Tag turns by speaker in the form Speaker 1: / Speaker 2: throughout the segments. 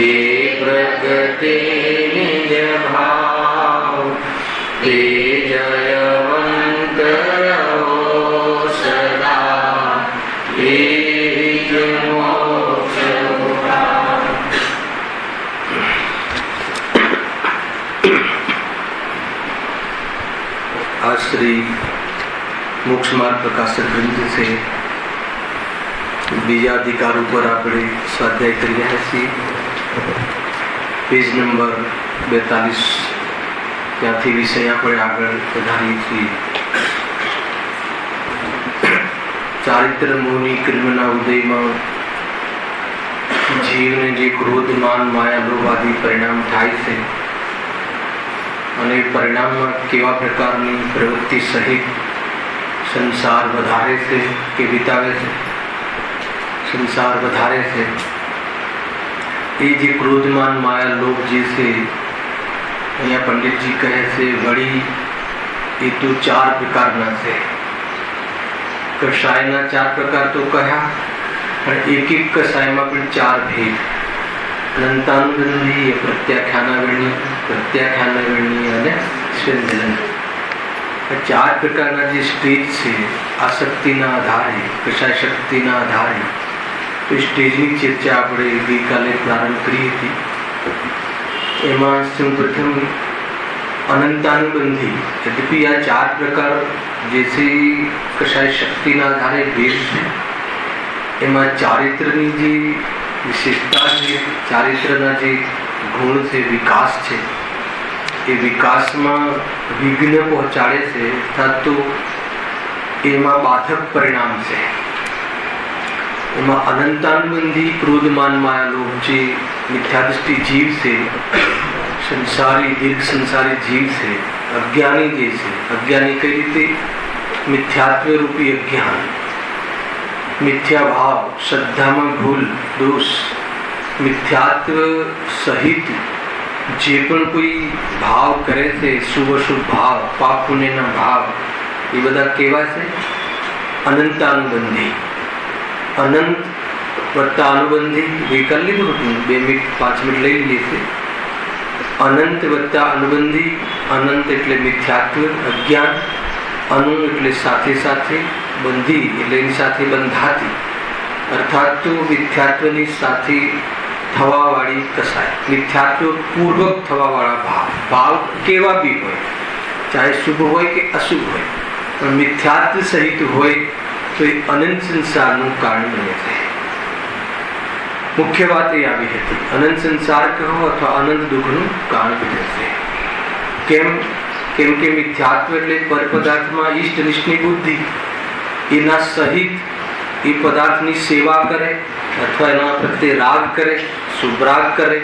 Speaker 1: જે પ્રગટે નિજ ભાવ તે જયવંત રહો સદા એ જ મોક્ષ ઉપાય. आज श्री मोक्ष मार्ग प्रकाशक ग्रंथ से बीजा अधिकार पर આપણે સ્વાધ્યાય કરી રહ્યા છીએ. પેજ નંબર 42 ત્યાંથી વિષય આપણે આગળ વધારીએ છીએ. ચારિત્ર મોહની કર્મના ઉદયમાં જીવને જે ક્રોધ માન માયા લોભ આદિ પરિણામ થાય છે અને પરિણામમાં કેવા પ્રકારની પ્રવૃત્તિ સહિત સંસાર વધારે છે કે વિતાવે છે. સંસાર વધારે છે એ જે ક્રોધમાન માયા લોભ જે છે અહીંયા પંડિતજી કહે છે વળી એ તો 4 પ્રકારના છે. કષાયના 4 પ્રકાર તો કહ્યા પણ એક કષાયમાં પણ 4 ભેદ. અનંતાનુબંધી, પ્રત્યાખ્યાનવર્ણી અને સ્વંદન. 4 પ્રકારના જે સ્ટેજ છે આસક્તિના આધારે, કષાય શક્તિના આધારે. તો સ્ટેજની ચર્ચા આપણે ગઈકાલે પ્રારંભ કરી હતી. એમાં સૌપ્રથમ અનંતાનુબંધી, યદ્યપિ આ 4 પ્રકાર જે છે કષાય શક્તિના આધારે ભેદ છે. એમાં ચારિત્રની જે વિશેષતા છે, ચારિત્રના જે ગુણ છે, વિકાસ છે, એ વિકાસમાં વિઘ્ન પહોંચાડે છે અર્થાત તો એમાં બાધક પરિણામ છે. એમાં અનંતાનુબંધી ક્રોધમાન માયા લોભ જે મિથ્યાદૃષ્ટિ જીવ છે, સંસારી દીર્ઘ સંસારી જીવ છે, અજ્ઞાની જે છે. અજ્ઞાની કઈ રીતે? મિથ્યાત્વ રૂપી અજ્ઞાન, મિથ્યા ભાવ, શ્રદ્ધામાં ભૂલ દોષ, મિથ્યાત્વ સહિત જે પણ કોઈ ભાવ કરે છે, શુભ અશુભ ભાવ, પાપ પુણ્યના ભાવ, એ બધા કેવા છે? અનંતાનુબંધી. અનંત વત્તા અનુબંધી ગઈકાલ લીધું હતું, 2 મિનિટ 5 મિનિટ લઈ લઈએ છે. અનંત વત્તા અનુબંધી. અનંત એટલે મિથ્યાત્વ અજ્ઞાન, અનુ એટલે સાથે સાથે, બંધી એટલે એની સાથે બંધાતી અર્થાત તો મિથ્યાત્વની સાથે થવાવાળી કસાય. મિથ્યાત્વ પૂર્વક થવાવાળા ભાવ, ભાવ કેવા બી હોય, ચાહે શુભ હોય કે અશુભ હોય, પણ મિથ્યાત્વ સહિત હોય તો એ અનંત સંસારનું કારણ બને છે. મુખ્ય વાત એ આવી હતી. અનંત સંસાર કહો અથવા અનંત દુઃખનું કારણ બને છે. કેમ કે મિથ્યાત્વ એટલે પર પદાર્થમાં ઈષ્ટ નિષ્ઠની બુદ્ધિ, એના સહિત એ પદાર્થની સેવા કરે અથવા એના પ્રત્યે રાગ કરે, શુભ રાગ કરે,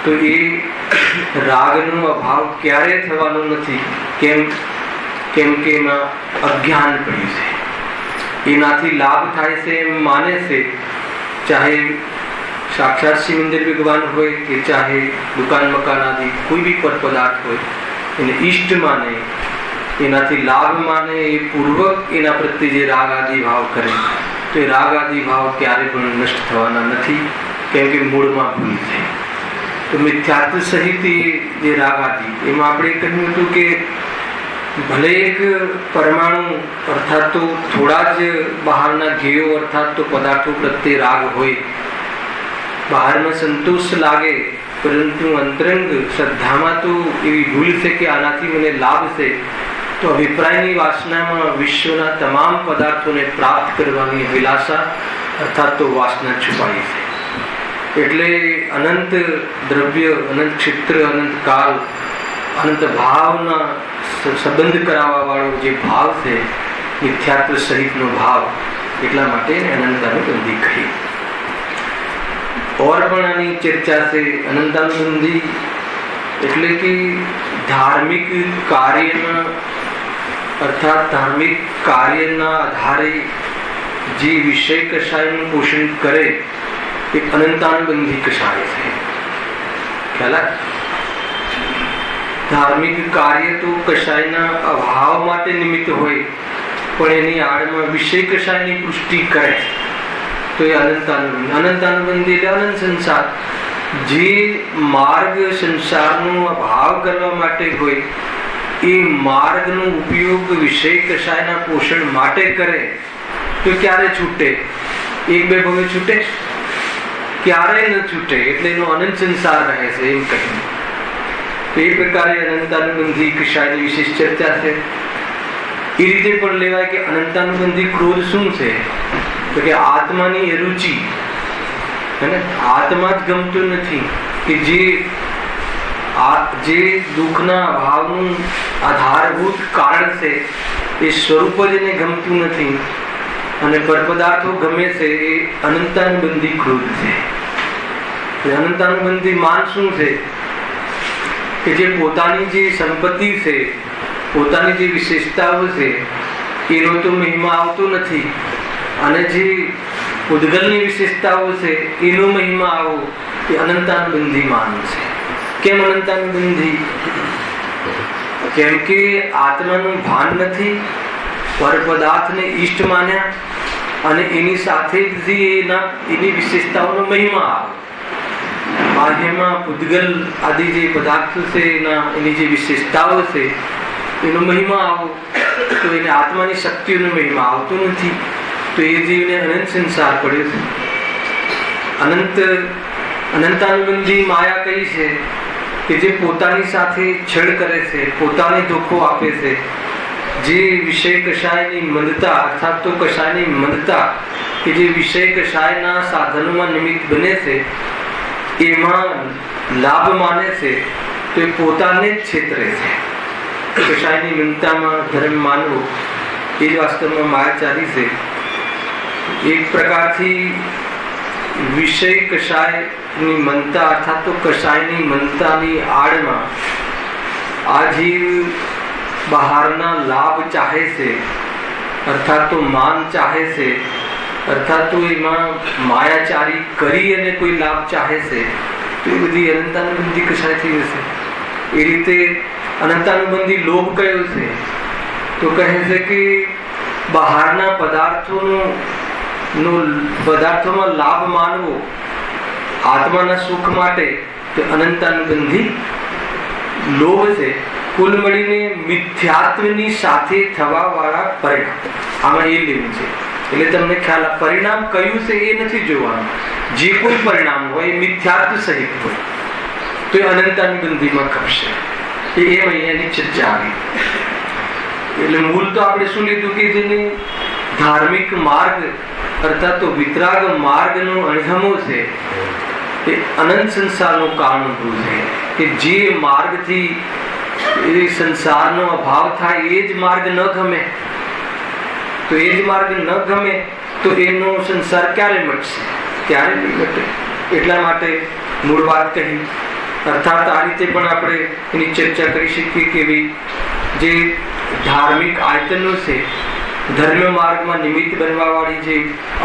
Speaker 1: તો એ રાગનો અભાવ ક્યારેય થવાનો નથી. કેમ કે એમાં અજ્ઞાન પડ્યું છે. એનાથી લાભ થાય છે એમ માને છે, ચાહે સાક્ષાત શ્રી મંદિર ભગવાન હોય કે ચાહે દુકાન મકાન આદિ કોઈ બી પર પદાર્થ હોય, એને ઈષ્ટ માને, એનાથી લાભ માને, એ પૂર્વક એના પ્રત્યે જે રાગ આદિ ભાવ કરે તો એ રાગ આદિ ભાવ ક્યારે પણ નષ્ટ થવાના નથી. કેમ કે મૂળમાં ભૂલ છે. તો મિથ્યાત્વ સહિત જે રાગ આદિ, એમાં આપણે કહ્યું હતું કે ભલે એક પરમાણુ અર્થાત તો થોડા જ બહારના ધ્યેયો અર્થાત તો પદાર્થો પ્રત્યે રાગ હોય, બહારમાં સંતોષ લાગે, પરંતુ અંતરંગ શ્રદ્ધામાં તો એવી ભૂલ છે કે આનાથી મને લાભ છે, તો અભિપ્રાયની વાસનામાં વિશ્વના તમામ પદાર્થોને પ્રાપ્ત કરવાની અભિલાષા અર્થાત તો વાસના છુપાઈ છે. એટલે અનંત દ્રવ્ય, અનંત ક્ષેત્ર, અનંત કાળ, અનંત ભાવના સંબંધ કરાવવા વાળો જે ભાવ છે, મિથ્યાત્વ સહિતનો ભાવ, એટલા માટે અનંતાનુબંધી કહી. और પણ આની ચર્ચા છે. અનંતાનુબંધી એટલે કે ધાર્મિક કાર્યના અર્થાત ધાર્મિક કાર્યના આધારે જે વિષય કષાયનું પોષણ કરે એ અનંતાનુબંધી કષાય છે. ખ્યાલ? ધાર્મિક કાર્ય તો કષાયના અભાવ માટે નિમિત્ત હોય, પણ એની આડમાં વિષય કષાયની પુષ્ટિ કરે તો એ અનંતાનુબંધી. અનંતાનુબંધી એટલે અનંત સંસાર. જે માર્ગ સંસારનો અભાવ કરવા માટે હોય એ માર્ગનો ઉપયોગ વિષય કશાયના પોષણ માટે કરે તો ક્યારે છૂટે? એક બે ભવે છૂટે? ક્યારેય ન છૂટે. એટલે એનો અનંત સંસાર રહે છે એમ કહીને. તો એ પ્રકારે અનંતાનુબંધી કશાયની વિશેષ ચર્ચા છે. એ રીતે પણ લેવાય કે અનંતાનુબંધી ક્રોધ શું છે? તો કે આત્માની અરુચિ, આત્મા જ ગમતું નથી, કે જે દુઃખના અભાવનું આધારભૂત કારણ છે એ સ્વરૂપ જ એને ગમતું નથી અને પરપદાર્થો ગમે છે, એ અનંતાનુબંધી ક્રોધ છે. અનંતાનુબંધી માન શું છે? કે જે પોતાની જે સંપત્તિ છે, પોતાની જે વિશેષતાઓ છે એનો તો મહિમા આવતો નથી, અને જે ઉદ્ગલની વિશેષતાઓ છે એનો મહિમા આવો, એ અનંતાનુબંધી માન છે. કેમ અનંતાનુબંધી? કેમ કે આત્માનું ભાન નથી, પર પદાર્થને ઈષ્ટ માન્યા અને એની સાથે જ એની વિશેષતાઓનો મહિમા આવે. બાહ્યમાં ઉદ્ગલ આદિ જે પદાર્થો છે એની જે વિશેષતાઓ છે એનો મહિમા આવો, તો એને આત્માની શક્તિઓનો મહિમા આવતો નથી. તો એ જીવને અનંત સંસાર પડ્યો છે. અનંતાનુબંધી માયા કઈ છે? કે જે પોતાની સાથે છેડ કરે છે, પોતાને ધોખો આપે છે, જે વિષય કશાયની મંદતા અર્થાત તો કશાયની મંદતા કે જે વિષય કશાયના સાધનોમાં નિમિત્ત બને છે એમાં લાભ માને છે, તો એ પોતાને જ છેતરે છે. કશાયની મંદતામાં ધર્મ માનવો એ જ વાસ્તવમાં માયાચારી છે. એક પ્રકારથી વિષય કશાયની મનતા અર્થાત તો કશાયની મનતાની આડમાં આ જીવ બહારના લાભ ચાહે છે, અર્થાત તો માન ચાહે છે, અર્થાત તો એમાં માયાચારી કરી અને કોઈ લાભ ચાહે છે, તો એ બધી અનંતાનુબંધી કશાય થઈ જશે. એ રીતે અનંતાનુબંધી લોભ કયો છે? તો કહે છે કે બહારના પદાર્થોમાં લાભ માનવો આત્માના સુખ માટે, તો અનંતાનુબંધી લોભ છે. કુલ મળીને મિથ્યાત્વની સાથે થવા વાળા પરિણામ, આમાં એ લેવું છે. એટલે તમને ખ્યાલ, પરિણામ કયું છે એ નથી જોવાનું. જે કોઈ પરિણામ હોય એ મિથ્યાત્વ સહિત હોય તો એ અનંતાનુબંધીમાં ખપશે. એમ અહીંયાની ચર્ચા આવી. એટલે મૂળ તો આપણે શું લીધું કે જેને ધાર્મિક માર્ગ અર્થાત તો વિતરાગ માર્ગનો અણગમો છે એ અનંત સંસારનું કારણ છે. કે જે માર્ગથી એ સંસારનો અભાવ થાય એ જ માર્ગ ન ગમે, તો એ જ માર્ગ ન ગમે તો એનો સંસાર ક્યારે મટશે? ક્યારે નહીં મટે. એટલા માટે મૂળ વાત કહી. અર્થાત આ રીતે પણ આપણે એની ચર્ચા કરી શકીએ કે જે ધાર્મિક આયતનો છે, ધર્મ માર્ગમાં નિમિત્ત બનવા વાળી જે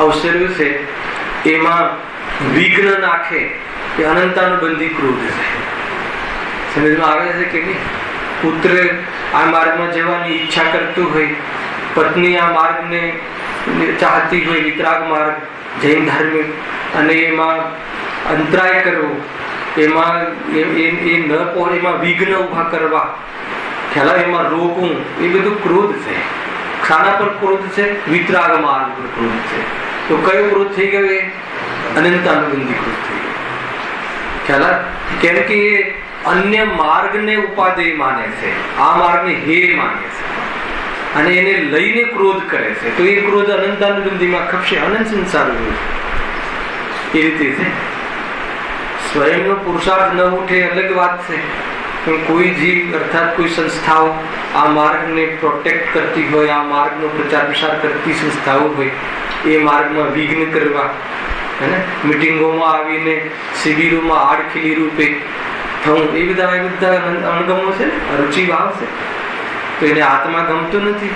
Speaker 1: અવસરો છે એમાં વિઘ્ન નાખે એ અનંતાનુબંધી ક્રોધ છે. સમજમાં આવે છે કે નહીં? પુત્ર આ માર્ગમાં જવાની ઈચ્છા કરતું હોય, પત્ની આ માર્ગને ચાહતી હોય, વિતરાગ માર્ગ જૈન ધાર્મિક, અને એમાં અંતરાય કરવો, એમાં વિઘ્ન ઉભા કરવા, ખ્યાલ એમાં રોકવું, એ બધું ક્રોધ છે. ખાના પર ક્રોધ છે, વિતરાગ માર્ગ પર ક્રોધ છે. તો કયો ક્રોધ થઈ ગયો? એ અનંતાનુબંધી ક્રોધ થઈ ગયો. ખ્યાલ? કેમ કે એ અન્ય માર્ગને ઉપાદેય માને છે, આ માર્ગને હે માને છે અને એને લઈને ક્રોધ કરે છે. તો એ ક્રોધ અનંતાનુબંધીમાં ખપશે. અનંત સંસાર એ રીતે છે. સ્વયંનો પુરુષાર્થ ન ઉઠે અલગ વાત છે, પણ કોઈ જીવ અર્થાત કોઈ સંસ્થાઓ આ માર્ગને પ્રોટેક્ટ કરતી હોય, આ માર્ગનો પ્રચાર પ્રસાર કરતી સંસ્થાઓ હોય, એ માર્ગમાં વિઘ્ન કરવા, મીટિંગોમાં આવીને શિબિરોમાં આડખીલી રૂપે થવું, એ બધા અણગમો છે, અરુચિ ભાવ છે. તો એને આત્મા ગમતો નથી,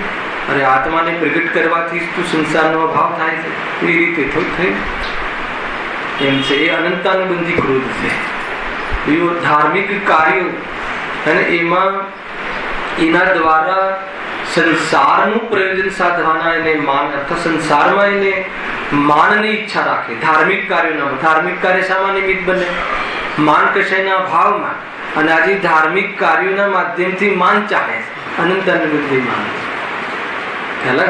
Speaker 1: અને આત્માને પ્રગટ કરવાથી જ સંસારનો અભાવ થાય છે. એ રીતે થયું એમ છે. એ અનંતાનુબંધી ક્રોધ છે. ધાર્મિક કાર્યો અને એમાં એના દ્વારા સંસારનું પ્રયોજન સાધવાના એને માન અથવા સંસારમાં એને માનની ઈચ્છા રાખે. ધાર્મિક કાર્યોના ધાર્મિક કાર્ય શામાં નિમિત્ત બને? માન કશાયના ભાવમાં અને આજે ધાર્મિક કાર્યોના માધ્યમથી માન ચાહે છે, અનંત અનુબંધી માન ખ્યાલ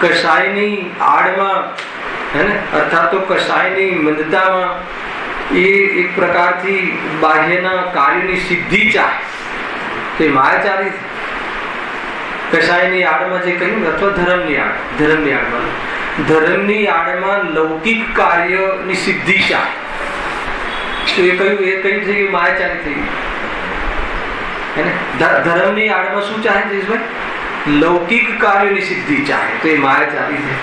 Speaker 1: કશાયની આડમાં હે ને, અર્થાત તો કશાયની મંદતામાં એ એક પ્રકારથી બાહ્યના કાર્યોની સિદ્ધિ ચાહે તો એ માયાચારી છે. કશાયની આડમાં જે કહ્યું અથવા ધર્મની આડમાં લૌકિક કાર્યની સિદ્ધિ ચાહે તો એ કહ્યું થઈ ગયું માયાચારી થઈ ગયું. ધર્મની આડમાં શું ચાહે છે? લૌકિક કાર્યોની સિદ્ધિ ચાહે તો એ માયાચારી છે.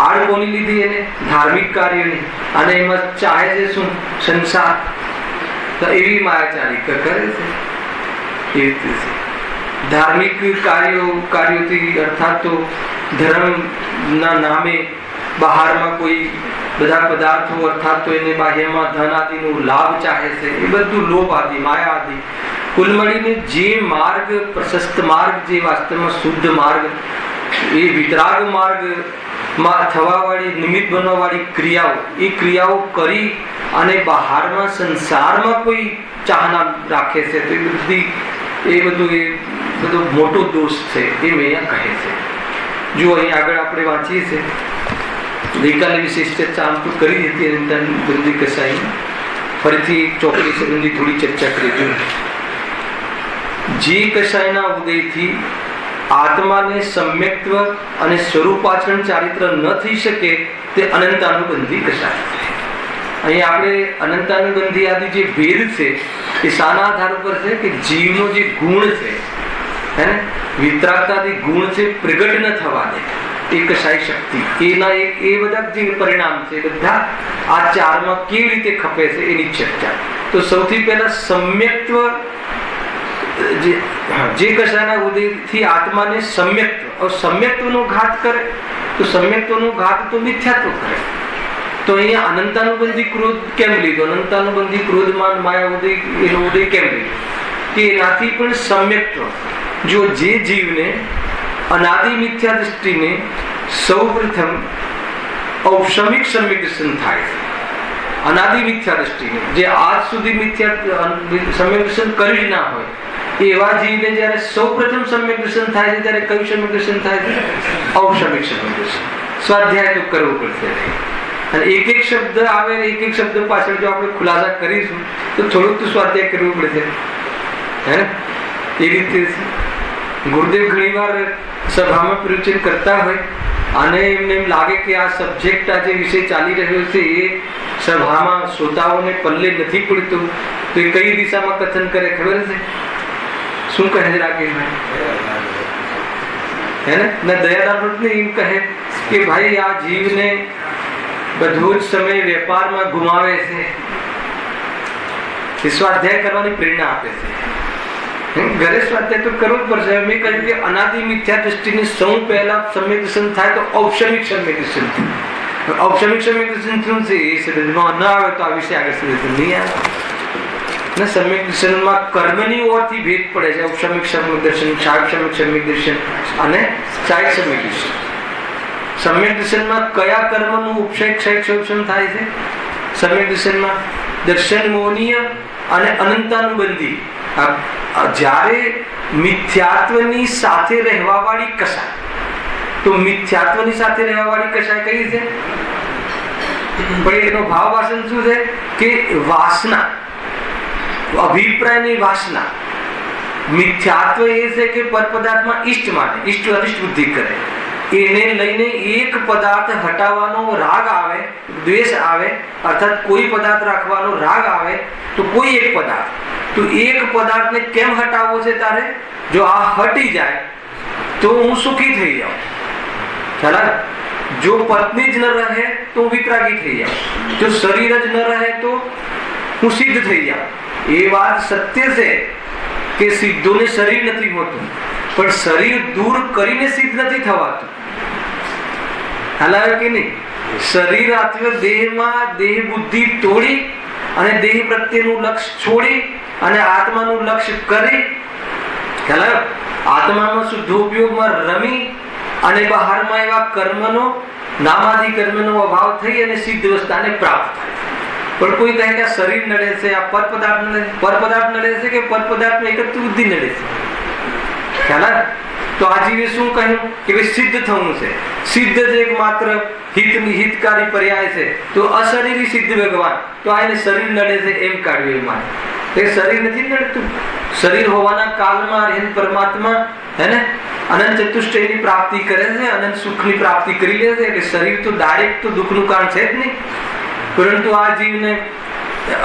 Speaker 1: આડ કોની લીધી? એને ધાર્મિક કાર્યોની, અને એમાં ચાહે છે શું? સંસાર. તો એવી માયાચારી કરે છે. એ રીતે છે ધાર્મિક કાર્યોથી અર્થાત તો ધર્મના નામે બહારમાં કોઈ બધા પદાર્થો અર્થાત તો એને બાહ્યમાં ધન આદિનો લાભ ચાહે છે. એ બધું લોભ આદિ, માયા આદિ કુલ મળીને જે માર્ગ, પ્રશસ્ત માર્ગ, જે વાસ્તવમાં શુદ્ધ માર્ગ, એ વિતરાગ માર્ગમાં થવા વાળી, નિમિત્ત બનવા વાળી ક્રિયાઓ, એ ક્રિયાઓ કરી અને બહારમાં સંસારમાં કોઈ ચાહના રાખે છે તો એ બધો મોટો દોષ છે એમ અહીંયા કહે છે. જો અહીં આગળ આપણે વાંચીએ છીએ, ગઈકાલે વિશેષ ચર્ચા આમ તો કરી હતી અનંતાનુબંધી કસાઈમાં, ફરીથી ચોપડી સંબંધી થોડી ચર્ચા કરીશું. જે કસાયના ઉદયથી આત્માને સમ્યક્ત્વ અને સ્વરૂપાચરણ ચારિત્ર ન થઈ શકે તે અનંતાનુબંધી કસાય. અહીં આપણે અનંતાનુબંધી આદિ જે ભેદ છે એ શાના આધાર ઉપર છે કે જીવનો જે ગુણ છે હે ને, વિતરાગતાથી ગુણ છે પ્રગટ ન થવા દે એ કસાય શક્તિ, એના એ બધા જે પરિણામ છે બધા આ ચારમાં કેવી રીતે ખપે છે એની ચર્ચા. તો સૌથી પહેલા સમ્યક્ત્વ, જે કશાના ઉદયથી આત્માને સમ્યક્ત્વ, સમ્યક્ત્વનો ઘાત કરે તો સમ્યક્ત્વનો ઘાત તો મિથ્યાત્વ કરે. તો અહીંયા અનંતાનુબંધી ક્રોધ કેમ લીધો? અનંતાનુબંધી ક્રોધમાન માયા ઉદય, એનો ઉદય કેમ લીધો? કે એનાથી પણ સમ્યક્ત્વ, જો જે જીવને અનાદિ મિથ્યા દૃષ્ટિને સૌ પ્રથમ ઔપશમિક સમ્યક દર્શન થાય છે. અનાદિ મિથ્યા દૃષ્ટિને જે આજ સુધી મિથ્યા સમ્યક દર્શન કરી ના હોય એવા જીવને જયારે સૌ પ્રથમ સમ્યક દર્શન થાય છે ત્યારે કયું સમ્યક દર્શન થાય છે? ઔપશમિક સમ્યક દર્શન. સ્વાધ્યાય તો કરવું પડશે અને એક એક શબ્દ આવે, એક એક શબ્દ પાછળ જો આપણે ખુલાસા કરીશું તો થોડુંક તો સ્વાધ્યાય કરવું પડશે હે ને. એ રીતે ગુરુદેવ ઘણીવાર સભામાં પ્રવચન કરતા હોય અને એમને એમ લાગે કે આ સબ્જેક્ટ, આ જે વિષય ચાલી રહ્યો છે એ સભામાં શ્રોતાઓને પલ્લે નથી પડતું તો એ કઈ દિશામાં કથન કરે ખબર છે? શું કહે છે રાકેશભાઈ? હે ને, દયાદાન એમ કહે કે ભાઈ આ જીવને બધો જ સમય વેપારમાં ગુમાવે છે, સ્વાધ્યાય કરવાની પ્રેરણા આપે છે. ઘરે સ્વાધ્યાય તો કરવું જ પડશે. મેં કહ્યું કે અનાદિ મિથ્યા દૃષ્ટિને સૌ પહેલા સમ્યક દર્શન થાય તો ઔપશમિક સમ્યક દર્શન. ઔપશમિક સમ્યક દર્શન શું છે એ સમજમાં ન આવે તો આ વિશે આગળ સમજ નહીં આવે ને. સમ્યક દર્શનમાં કર્મની ઓરથી ભેદ પડે છે. ઔપશમિક સમ્યક દર્શન, સાક્ષમિક સમ્યક દર્શન અને સાહિક સમ્યક દર્શન. સમ્યક દર્શનમાં કયા કર્મનું ઉપક્ષેપ થાય છે? સમ્યક દર્શનમાં દર્શન મોનીય અને અનંતાનુબંધી. જ્યારે મિથ્યાત્વની સાથે રહેવા વાળી કશાય, તો મિથ્યાત્વની સાથે રહેવા વાળી કશાય કઈ છે? પણ એનો ભાવ વાસન શું છે કે વાસના, અભિપ્રાયની વાસના. મિથ્યાત્વ એ છે કે પર પદાર્થમાં ઈષ્ટ માટે ઈષ્ટ અનિષ્ટ બુદ્ધિ કરે, એને લઈને એક પદાર્થ હટાવવાનો રાગ આવે, દ્વેષ આવે, અર્થાત કોઈ પદાર્થ રાખવાનો રાગ આવે તો કોઈ એક પદાર્થ, તો એક પદાર્થને કેમ હટાવવો છે તારે? જો આ હટી જાય તો હું સુખી થઈ જાઉં. ખ્યાલ? જો પત્ની જ ન રહે તો હું વિતરાગી થઈ જાઉં, જો શરીર જ ન રહે તો હું સિદ્ધ થઈ જાઉં. એ વાત સત્ય છે કે સિદ્ધોને શરીર નથી હોતું, પણ શરીર દૂર કરીને સિદ્ધ નથી થવાતું. હાલ કે નહીં? શરીર અથવા દેહમાં દેહ બુદ્ધિ તોડી અને દેહ પ્રત્યેનું લક્ષ્ય છોડી અને આત્માનું લક્ષ્ય કરી, આત્મામાં શુદ્ધ ઉપયોગમાં રમી અને બહારમાં એવા કર્મનો, નામાદિ કર્મનો અભાવ થઈ અને સિદ્ધ અવસ્થાને પ્રાપ્ત થાય. પણ કોઈ કહે કે શરીર નડે છે, આ પર પદાર્થ નડે છે કે પર પદાર્થ એક જ બુદ્ધિ નડે છે, ખ્યાલ? તો આ જીવે શું કહ્યું કે સિદ્ધ થવું છે, સિદ્ધ જ એકમાત્ર હિતકારી પર્યાય છે. તો અશરીરી સિદ્ધ ભગવાન, તો આ એને શરીર નડે છે એમ કાઢ્યું એમાં. એ શરીર નથી નડતું. શરીર હોવાના કાળમાં પરમાત્મા હે ને અનંત ચતુષ્ટયની પ્રાપ્તિ કરે છે, અનંત સુખની પ્રાપ્તિ કરી લે છે. એટલે શરીર તો ડાયરેક્ટ તો દુઃખનું કારણ છે જ નહીં. પરંતુ આ જીવને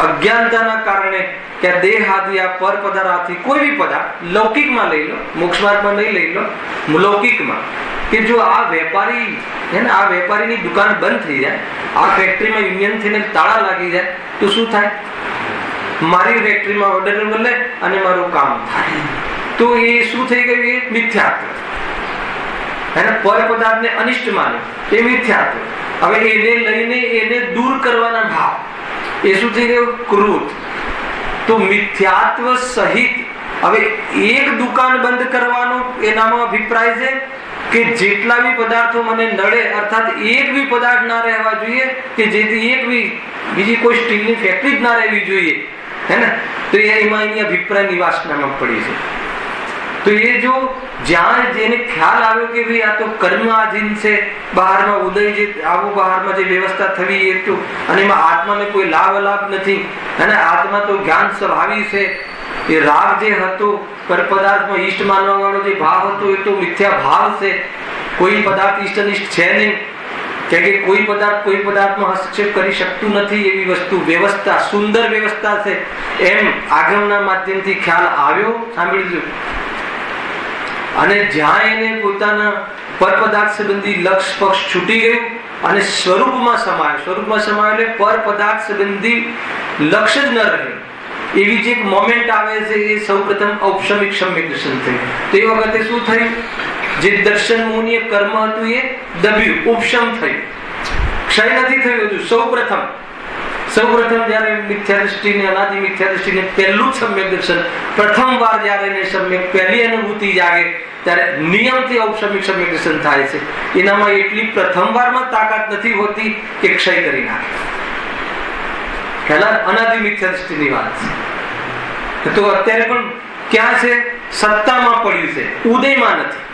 Speaker 1: અજ્ઞાનતાના કારણે કે દેહ આદિ આ પર પદાર્થથી કોઈ બી પદાર્થ લૌકિકમાં લઈ લો, મોક્ષ માર્ગમાં નહીં લઈ લો, લૌકિકમાં કે જો આ વેપારી હે ને, આ વેપારીની દુકાન બંધ થઈ જાય, આ ફેક્ટરીમાં યુનિયન થઈને તાળા લાગી જાય તો શું થાય? મારી ફેક્ટરીમાં ઓર્ડર મળે અને મારું કામ થાય. તો એ શું થઈ ગયું? એ મિથ્યાત્વ. એને પર પદાર્થને અનિષ્ટ માન્યો, એ મિથ્યાત્વ. હવે એને લઈને એને દૂર કરવાના ભાવ, એ શું થઈ ગયું? ક્રોધ. તો મિથ્યાત્વ સહિત હવે એક દુકાન બંધ કરવાનો એનામાં અભિપ્રાય છે કે જેટલા બી પદાર્થો મને નડે, અર્થાત એક બી પદાર્થ ના રહેવા જોઈએ કે જેથી એક બી બીજી કોઈ સ્ટીલની ફેક્ટરી જ ના રહેવી જોઈએ, હે ને? તો એમાં એની અભિપ્રાય નિવાસનામાં પડી છે. તો એ જો જ્યાં જેને ખ્યાલ આવ્યો કે ભાઈ આ તો કર્મ આધીન છે, બહારમાં ઉદય જે આવું બહારમાં જે વ્યવસ્થા થવી એ તો, અને એમાં આત્માને કોઈ લાભ નથી, અને આત્મા તો જ્ઞાન સ્વભાવી છે. એ રાગ જે હતો પર પદાર્થમાં ઈષ્ટ માનવા વાળો જે ભાવ હતો એ તો મિથ્યા ભાવ છે. કોઈ પદાર્થ ઈષ્ટનિષ્ઠ છે નહીં, કે કોઈ પદાર્થમાં હસ્તક્ષેપ કરી શકતું નથી. એવી વસ્તુ વ્યવસ્થા, સુંદર વ્યવસ્થા છે એમ આગમના માધ્યમથી ખ્યાલ આવ્યો. સાંભળજો. અને જ્યાં એને પોતાના પર પદાર્થ સંબંધી લક્ષ પક્ષ છૂટી ગયું અને સ્વરૂપમાં સમાયો એટલે પર પદાર્થ સંબંધી લક્ષ જ ન રહ્યું, એવી જે એક મોમેન્ટ આવે છે એ સૌપ્રથમ ઔપસમિક સમ્યક દર્શન થયું. તો એ વખતે શું થયું? જે દર્શન મોહનીય કર્મ હતું એ દબ્યું, ઉપશમ થયું, ક્ષય નથી થયું હતું. સૌપ્રથમ જયારે મિથ્યા દ્રષ્ટિને, અનાદિ મિથ્યા દ્રષ્ટિને પહેલું સમ્યક દર્શન, પ્રથમ વાર જયારે એને સમ્યક પહેલી અનુભૂતિ જાગે ત્યારે નિયમથી ઔપસમિક સમ્યક દર્શન થાય છે. એનામાં એટલી પ્રથમ વારમાં તાકાત નથી હોતી કે ક્ષય કરી નાખે. અનાદિ મિથ્યા દ્રષ્ટિની વાત છે. તો અત્યારે પણ ક્યાં છે? સત્તામાં પડ્યું છે, ઉદયમાં નથી.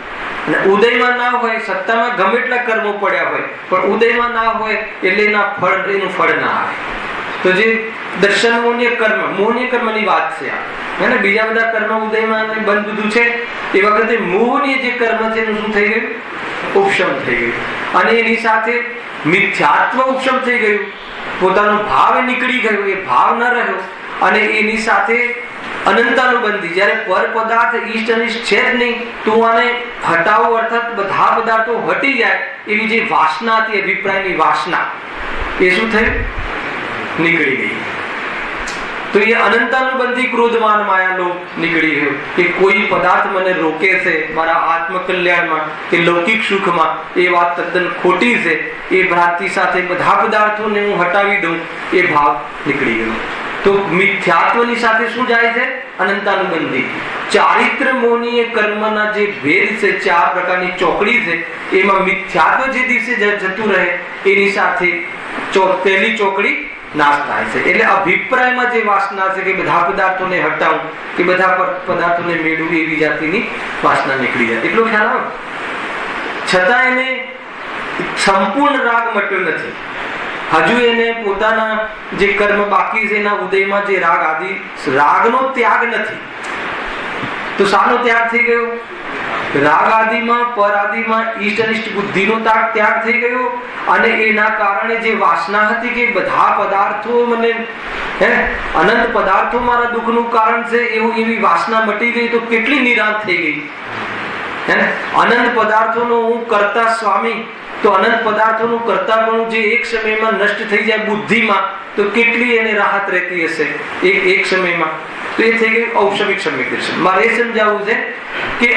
Speaker 1: અને ઉદયમાં ના હોય, સત્તામાં ગમે એટલા કર્મો પડ્યા હોય, પણ ઉદયમાં ના હોય એટલે એનું ફળ ના આવે. તો જે દર્શન મોહનીય કર્મની વાત છે આ, ને બીજા બધા કર્મ ઉદયમાં બંધ બધું છે. એ વખતે મોહનીય જે કર્મ છે એનું શું થઈ ગયું? ઉપશમ થઈ ગયું. અને એની સાથે મિથ્યાત્વ ઉપશમ થઈ ગયું, પોતાનો ભાવ નીકળી ગયો, એ ભાવ ન રહ્યો. અને એની સાથે અનંતાનુબંધી, જયારે પર પદાર્થ ઈષ્ટ અનિષ્ટ છે જ નહીં, તો આને હટાવો, અર્થાત બધા પદાર્થો હટી જાય એવી જે વાસના હતી, અભિપ્રાયની વાસના, એ શું થયું? નીકળી ગઈ. તો એ અનંતાનુબંધી ક્રોધમાન માયા લોક નીકળી ગયો કે કોઈ પદાર્થ મને રોકે છે મારા આત્મકલ્યાણમાં કે લૌકિક સુખમાં, એ વાત તદ્દન ખોટી છે. એ ભ્રાંતિ સાથે બધા પદાર્થોને હું હટાવી દઉં, એ ભાવ નીકળી ગયો. તો મિથ્યાત્વની સાથે શું જાય છે? અનંતાનુબંધી. ચારિત્ર મોહનીય કર્મના જે ભેદ છે, 4 પ્રકારની ચોકડી છે, એમાં મિથ્યાત્વ જે દિવસે જતું રહે એની સાથે પહેલી ચોકડી નાશ થાય છે. એટલે અભિપ્રાયમાં જે વાસના છે કે બધા પદાર્થોને હટાવું કે બધા પદાર્થોને મેળવું, એવી જાતિની વાસના નીકળી જાય. એટલો ખ્યાલ આવે. છતાં એને સંપૂર્ણ રાગ મટ્યો નથી. હજુ એને પોતાના જે કર્મ બાકી છે એના ઉદયમાં જે રાગનો ત્યાગ નથી. તો શાનો ત્યાગ થઈ ગયો? રાગ આદિમાં, પર આદિમાં ઈષ્ટ અનિષ્ટ બુદ્ધિનો ત્યાગ થઈ ગયો. અને એના કારણે જે વાસના હતી કે બધા પદાર્થો મને અનંત પદાર્થો મારા દુઃખનું કારણ છે, એવી વાસના મટી ગઈ. તો કેટલી નિરાંત થઈ ગઈ. અનંત પદાર્થોનો હું કરતા સ્વામી, તો અનંત પદાર્થોનું કરતાપણું જે એક સમયમાં નષ્ટ થઈ જાય બુદ્ધિમાં, તો કેટલી એને રાહત રહેતી હશે એક સમયમાં. તો એ થઈ ગયું ઔપસમિક સમ્યક દર્શન. મારે એ સમજાવવું છે કે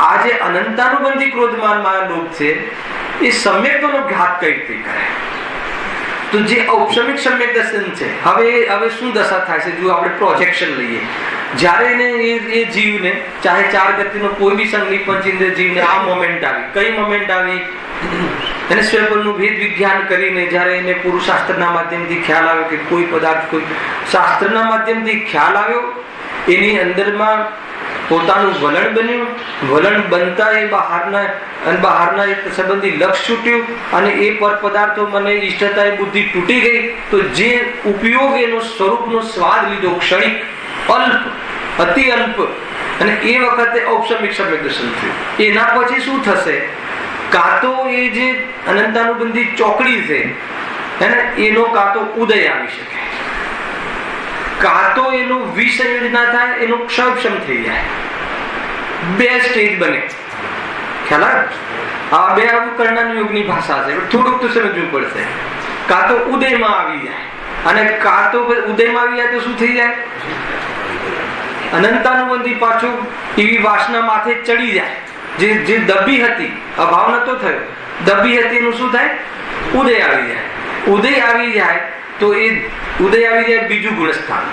Speaker 1: આ જે અનંતાનુબંધી ક્રોધમાન માયા લોક છે, એ સમ્યક્તોનો ઘાત કઈ રીતે કરે? તો જે ઔપસમિક સમ્યક દર્શન છે, હવે શું દશા થાય છે? જો આપણે પ્રોજેક્શન લઈએ, જ્યારે એને એ જીવને, ચાહે 4 ગતિનો કોઈ બી સંગની પંચેન્દ્રિય જીવને આ મોમેન્ટ આવી, કઈ મોમેન્ટ આવી? એને સ્વયંનું ભેદ વિજ્ઞાન કરીને જ્યારે એને પુરુષાસ્ત્રના માધ્યમથી ખ્યાલ આવ્યો કે કોઈ પદાર્થ કોઈ શાસ્ત્રના માધ્યમથી ખ્યાલ આવ્યો, એની અંદરમાં પોતાનું વલણ બન્યું, વલણ બનતા એ બહારના એક સંબંધી લક્ષ છૂટ્યું અને એ પર પદાર્થો મને ઈષ્ટતા એ બુદ્ધિ તૂટી ગઈ. તો જે ઉપયોગ એનો સ્વરૂપનો સ્વાદ લીધો ક્ષણિક, અલ્પ, અતિ અલ્પ, અને એ વખતે ઔપસમિક સમ્યક દર્શન થયું. એના પછી શું થશે? કાં તો એ જે અનંતાનુબંધી ચોકડી છે એનો કાં તો ઉદય આવી શકે, કાં તો એનું વિસંયોજના થાય, એનો ક્ષયક્ષમ થઈ જાય. બે સ્ટેજ બને. ખ્યાલ આવે? આ બે કર્ણન યુગની ભાષા છે, થોડુંક તો સમજવું પડશે. કાં તો ઉદયમાં આવી જાય, અને કાં તો ઉદયમાં આવી જાય તો શું થઈ જાય? અનંતાનુબંધી પાછું એવી વાસના માથે ચડી જાય, જે દબી હતી, અભાવ નતો થયો, દબી હતી, એનું શું થાય? ઉદય આવી જાય. ઉદય આવી જાય તો એ ઉદય આવી જાય બીજું ગુણસ્થાન,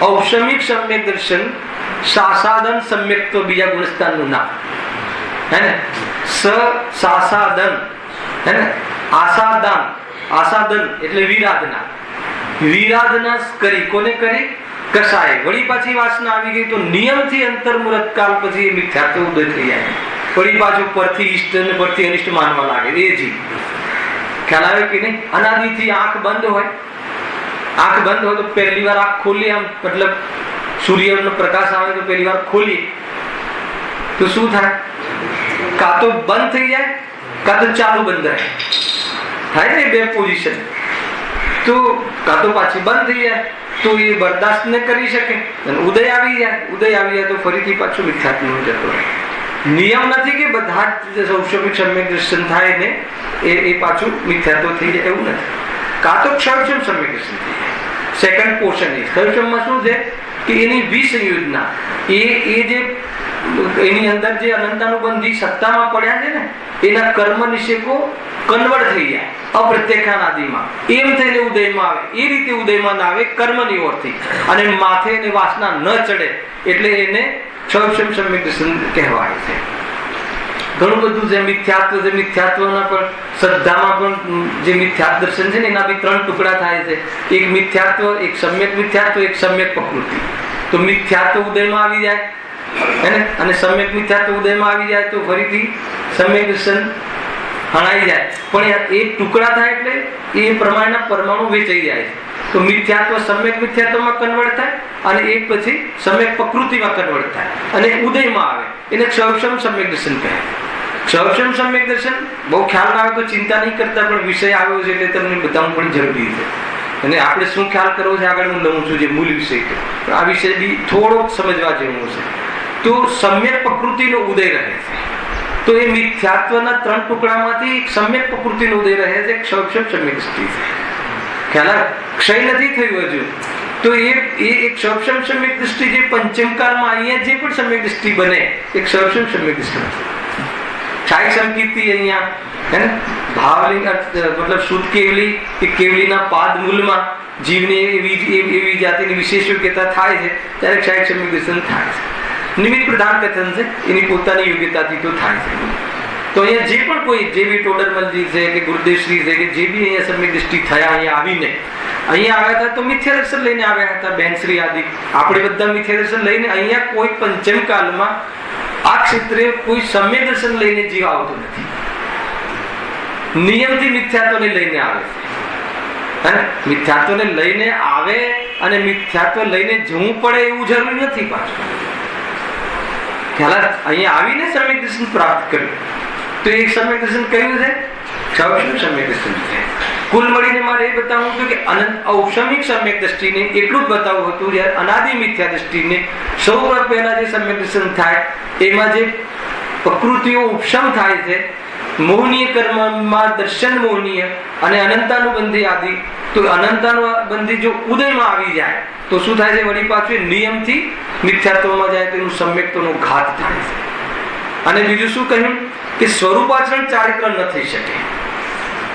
Speaker 1: ઔપસમિક સમ્યક દર્શન, સાસાદન સમ્યક તો બીજા ગુણસ્થાનનું નામ હે ને. સાસાદન હે ને, આસાદન, આસાદન એટલે વિરાધના, વિરાધના કરી, કોને કરી? કસાય. વળી પાછી વાસના આવી ગઈ તો નિયમથી અંતર્મુહૂર્ત કાલ પછી એ મિથ્યાત્વ ઉદય થઈ જાય. વળી પાછું પરથી ઈષ્ટ અને પરથી અનિષ્ટ માનવા લાગે. એ જી ખ્યાલ આવે કે નહીં? અનાદિથી આંખ બંધ હોય, આંખ બંધ હોય તો પહેલી વાર આંખ ખોલી, આમ મતલબ સૂર્યનો પ્રકાશ આવે તો પહેલી વાર ખોલી તો શું થાય? કાં તો બંધ થઈ જાય, કાં તો ચાલુ બંધ રહે. થાય ને બે પોઝિશન. તો કાં તો પાછી બંધ થઈ જાય તો એ બરદાસ્ત ન કરી શકે, અને ઉદય આવી જાય, ઉદય આવી જાય તો ફરીથી પાછું મિથ્યાત્વ જતો રહે. નિયમ નથી કે બધા જ ઔપસમિક સમ્યક દર્શન થાય ને એ પાછું મિથ્યાત્વ થઈ જાય, એવું નથી. કાં તો ક્ષયક્ષમ સમ્યક દર્શન થઈ જાય. સેકન્ડ પોર્શન એ ક્ષયક્ષમમાં શું છે કે એની વિસંયોજના, એ જે એની અંદર જે અનંતાનુબંધી સત્તામાં પડ્યા છે ને એના કર્મ નિષેકો કન્વર્ટ થઈ જાય અપ્રત્યક્ષાનાદિમાં, એમ થઈને ઉદયમાં આવે. એ રીતે ઉદયમાં ના આવે કર્મની ઓરથી, અને માથે એને વાસના ન ચડે એટલે એને ક્ષયક્ષમ સમ્યક દર્શન કહેવાય છે. ઘણું બધું છે મિથ્યાત્વ છે. મિથ્યાત્વના પણ શ્રદ્ધામાં પણ જે મિથ્યાત્વ દર્શન છે ને એના બી ત્રણ ટુકડા થાય છે. એક મિથ્યાત્વ, એક સમ્યક મિથ્યાત્વ, એક સમ્યક પ્રકૃતિ. તો મિથ્યાત્વ ઉદયમાં આવી જાય હે, અને સમ્યક મિથ્યાત્વ ઉદયમાં આવી જાય તો ફરીથી સમ્યક દર્શન હણાઈ જાય. પણ એક ટુકડા થાય એટલે એ પ્રમાણના પરમાણુ વેચાઈ જાય છે. તો મિથ્યાત્વ સમ્યક મિથ્યાત્વમાં કન્વર્ટ થાય, અને એક પછી સમ્યક પ્રકૃતિમાં કન્વર્ટ થાય, અને ઉદયમાં આવે. એને ક્ષયક્ષમ સમ્યક દર્શન કહે. ક્ષયક્ષમ સમ્યક દર્શન બહુ ખ્યાલ ના આવે તો ચિંતા નહીં કરતા, પણ વિષય આવ્યો છે એટલે તમને બતાવવું પણ જરૂરી છે. અને આપણે શું ખ્યાલ કરવો છે આગળ હું લઉં છું, જે મૂળ વિષય છે. આ વિષય બી થોડોક સમજવા જેવું છે. તો સમ્યક પ્રકૃતિનો ઉદય રહે છે. તો એ મિથ્યાત્વના ત્રણ ટુકડામાંથી એક સમ્યક પ્રકૃતિનો ઉદય રહે છે, ક્ષયક્ષમ સમ્યક દૃષ્ટિ છે. ખ્યાલ ક્ષય નથી થયું હજુ. તો એ એક ક્ષયક્ષમ સમ્યક દૃષ્ટિ જે પંચમકાળમાં અહીંયા જે પણ સમ્યક દૃષ્ટિ બને એ ક્ષયક્ષમ સમ્યક દૃષ્ટિ. ક્ષાય સંકીર્તિ અહીંયા હે ને, ભાવલિંગ મતલબ શુદ્ધ કેવલી, એ કેવલીના પાદ મૂલમાં જીવને એવી જાતિની વિશેષ યોગ્યતા થાય છે ત્યારે ક્ષાય સમ્યક દર્શન થાય છે. નિમિત્ત પ્રધાન કથન છે, એની પોતાની યોગ્યતાથી તો થાય છે. તો અહીંયા જે પણ કોઈ, જે બી ટોડરમલજી છે કે ગુરુદેવશ્રી છે કે જે બી અહીંયા સમ્યક દૃષ્ટિ થયા, અહીંયા આવીને અહીંયા આવ્યા હતા તો મિથ્યા દર્શન લઈને આવ્યા હતા. બેનશ્રી આદિ આપણે બધા મિથ્યા દર્શન લઈને, અહીંયા કોઈ પંચમ કાલમાં આ ક્ષેત્રે કોઈ સમ્યક દર્શન લઈને જીવ આવતો નથી. નિયમથી મિથ્યાત્વને લઈને આવે છે. મિથ્યાત્વને લઈને આવે, અને મિથ્યાત્વ લઈને જવું પડે એવું જરૂરી નથી. પાછું ખ્યાલ અહીંયા આવીને સમ્યક દર્શન પ્રાપ્ત કર્યું. તો એક સમ્યક દર્શન કયું છે? ક્ષયક્ષમ સમ્યક દર્શન છે. કુલ મળીને મારે એ બતાવવું હતું કે અનંત ઔપસમિક સમ્યક દ્રષ્ટિને એટલું જ બતાવવું હતું, જ્યારે અનાદિ મિથ્યા દ્રષ્ટિને સૌ પહેલા જે સમ્યક દર્શન થાય એમાં જે પ્રકૃતિઓ ઉપશમ થાય છે, મોહનીય કર્મમાં દર્શન મોહનીય અને અનંતાનુબંધી આદિ. તો અનંતાનુબંધી જો ઉદયમાં આવી જાય તો શું થાય છે? વળી પાછું નિયમથી મિથ્યાત્વમાં જાય તો એનું સમ્યક્તનો ઘાત થાય છે. અને બીજું શું કહ્યું કે સ્વરૂપાચરણ ચારિત્ર ન થઈ શકે.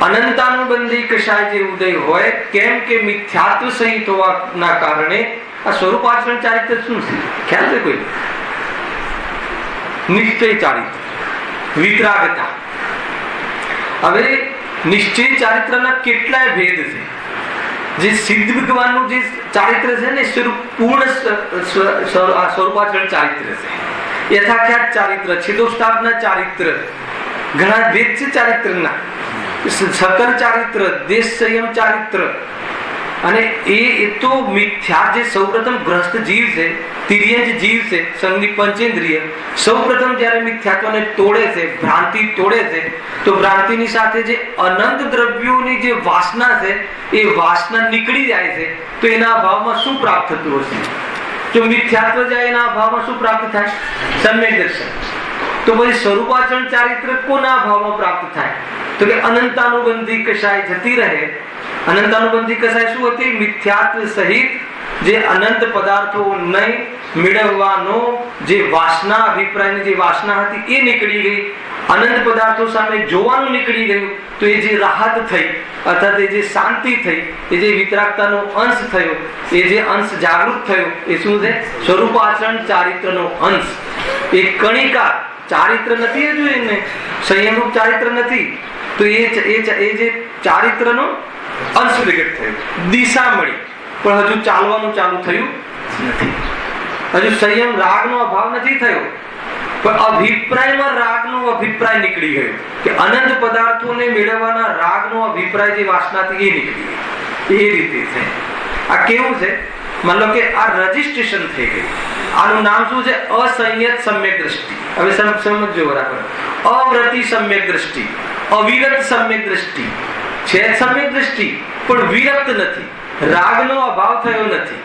Speaker 1: અનંતાનુબંધી કશાય જે ઉદય હોય, કેમ કે મિથ્યાત્વ સહિત હોવાના કારણે આ સ્વરૂપાચરણ ચારિત્ર શું છે? ખ્યાલ છે કોઈ? નિશ્ચય ચારિત્ર, વિતરાગતા. હવે નિશ્ચય ચારિત્રના કેટલાય ભેદ છે. જે સિદ્ધ ભગવાનનું જે ચારિત્ર છે ને પૂર્ણ સ્વરૂપાચરણ ચારિત્ર છે, યથાખ્યાત ચારિત્ર, છેદોષ્ટાદના ચારિત્ર, ઘણા ભેદ છે ચારિત્રના. સકલ ચારિત્ર, દેશ સંયમ ચારિત્ર, અને એ તો મિથ્યા. જે સૌપ્રથમ ગ્રસ્ત જીવ છે, તિર્યંજ જીવ છે, સંગની પંચેન્દ્રિય, સૌપ્રથમ જ્યારે મિથ્યાત્વને તોડે છે, ભ્રાંતિ તોડે છે, તો ભ્રાંતિની સાથે જે અનંત દ્રવ્યોની જે વાસના છે એ વાસના નીકળી જાય છે. તો એના અભાવમાં શું પ્રાપ્ત થતું હશે? જો મિથ્યાત્વ જાય એના અભાવમાં શું પ્રાપ્ત થાય? સમ્યક દર્શન. તો પછી સ્વરૂપાચરણ ચારિત્ર કોના અભાવમાં પ્રાપ્ત થાય? તો કે અનંતાનુબંધી કશાય જતી રહે. અનંતાનુબંધી કશાય શું હતી? મિથ્યાત્વ સહિત જે અનંત પદાર્થો નહીં મેળવવાનો જે વાસના, અભિપ્રાયની જે વાસના હતી એ નીકળી ગઈ. અનંત પદાર્થો સામે જોવાનું નીકળી ગયું. તો એ જે રાહત થઈ, અર્થાત એ જે શાંતિ થઈ, એ જે વિતરાગતાનો અંશ થયો, એ જે અંશ જાગૃત થયો, એ શું છે? સ્વરૂપાચરણ ચારિત્રનો અંશ. એ કણિકા ચારિત્ર નથી, હજુ એને સંયમરૂપ ચારિત્ર નથી. તો એ જે ચારિત્રનો અંશ પ્રગટ થયો, દિશા મળી, પણ હજુ ચાલવાનું ચાલુ થયું નથી. હજુ સંયમ રાગનો અભાવ નથી થયો, પણ અભિપ્રાયમાં રાગનો અભિપ્રાય નીકળી ગયો કે અનંત પદાર્થોને મેળવવાના રાગનો અભિપ્રાય જે વાસનાથી એ નીકળી ગયો. એ રીતે છે. આ કેવું છે? માન લો કે આ રજીસ્ટ્રેશન થઈ ગયું. આનું નામ શું છે? અસંયત સમ્યક દ્રષ્ટિ. હવે સમજો બરાબર. અવ્રતિ સમ્યક દ્રષ્ટિ, અવિરત સમ્યક દ્રષ્ટિ છે. સમ્યક દ્રષ્ટિ પણ વિરક્ત નથી, રાગનો અભાવ થયો નથી.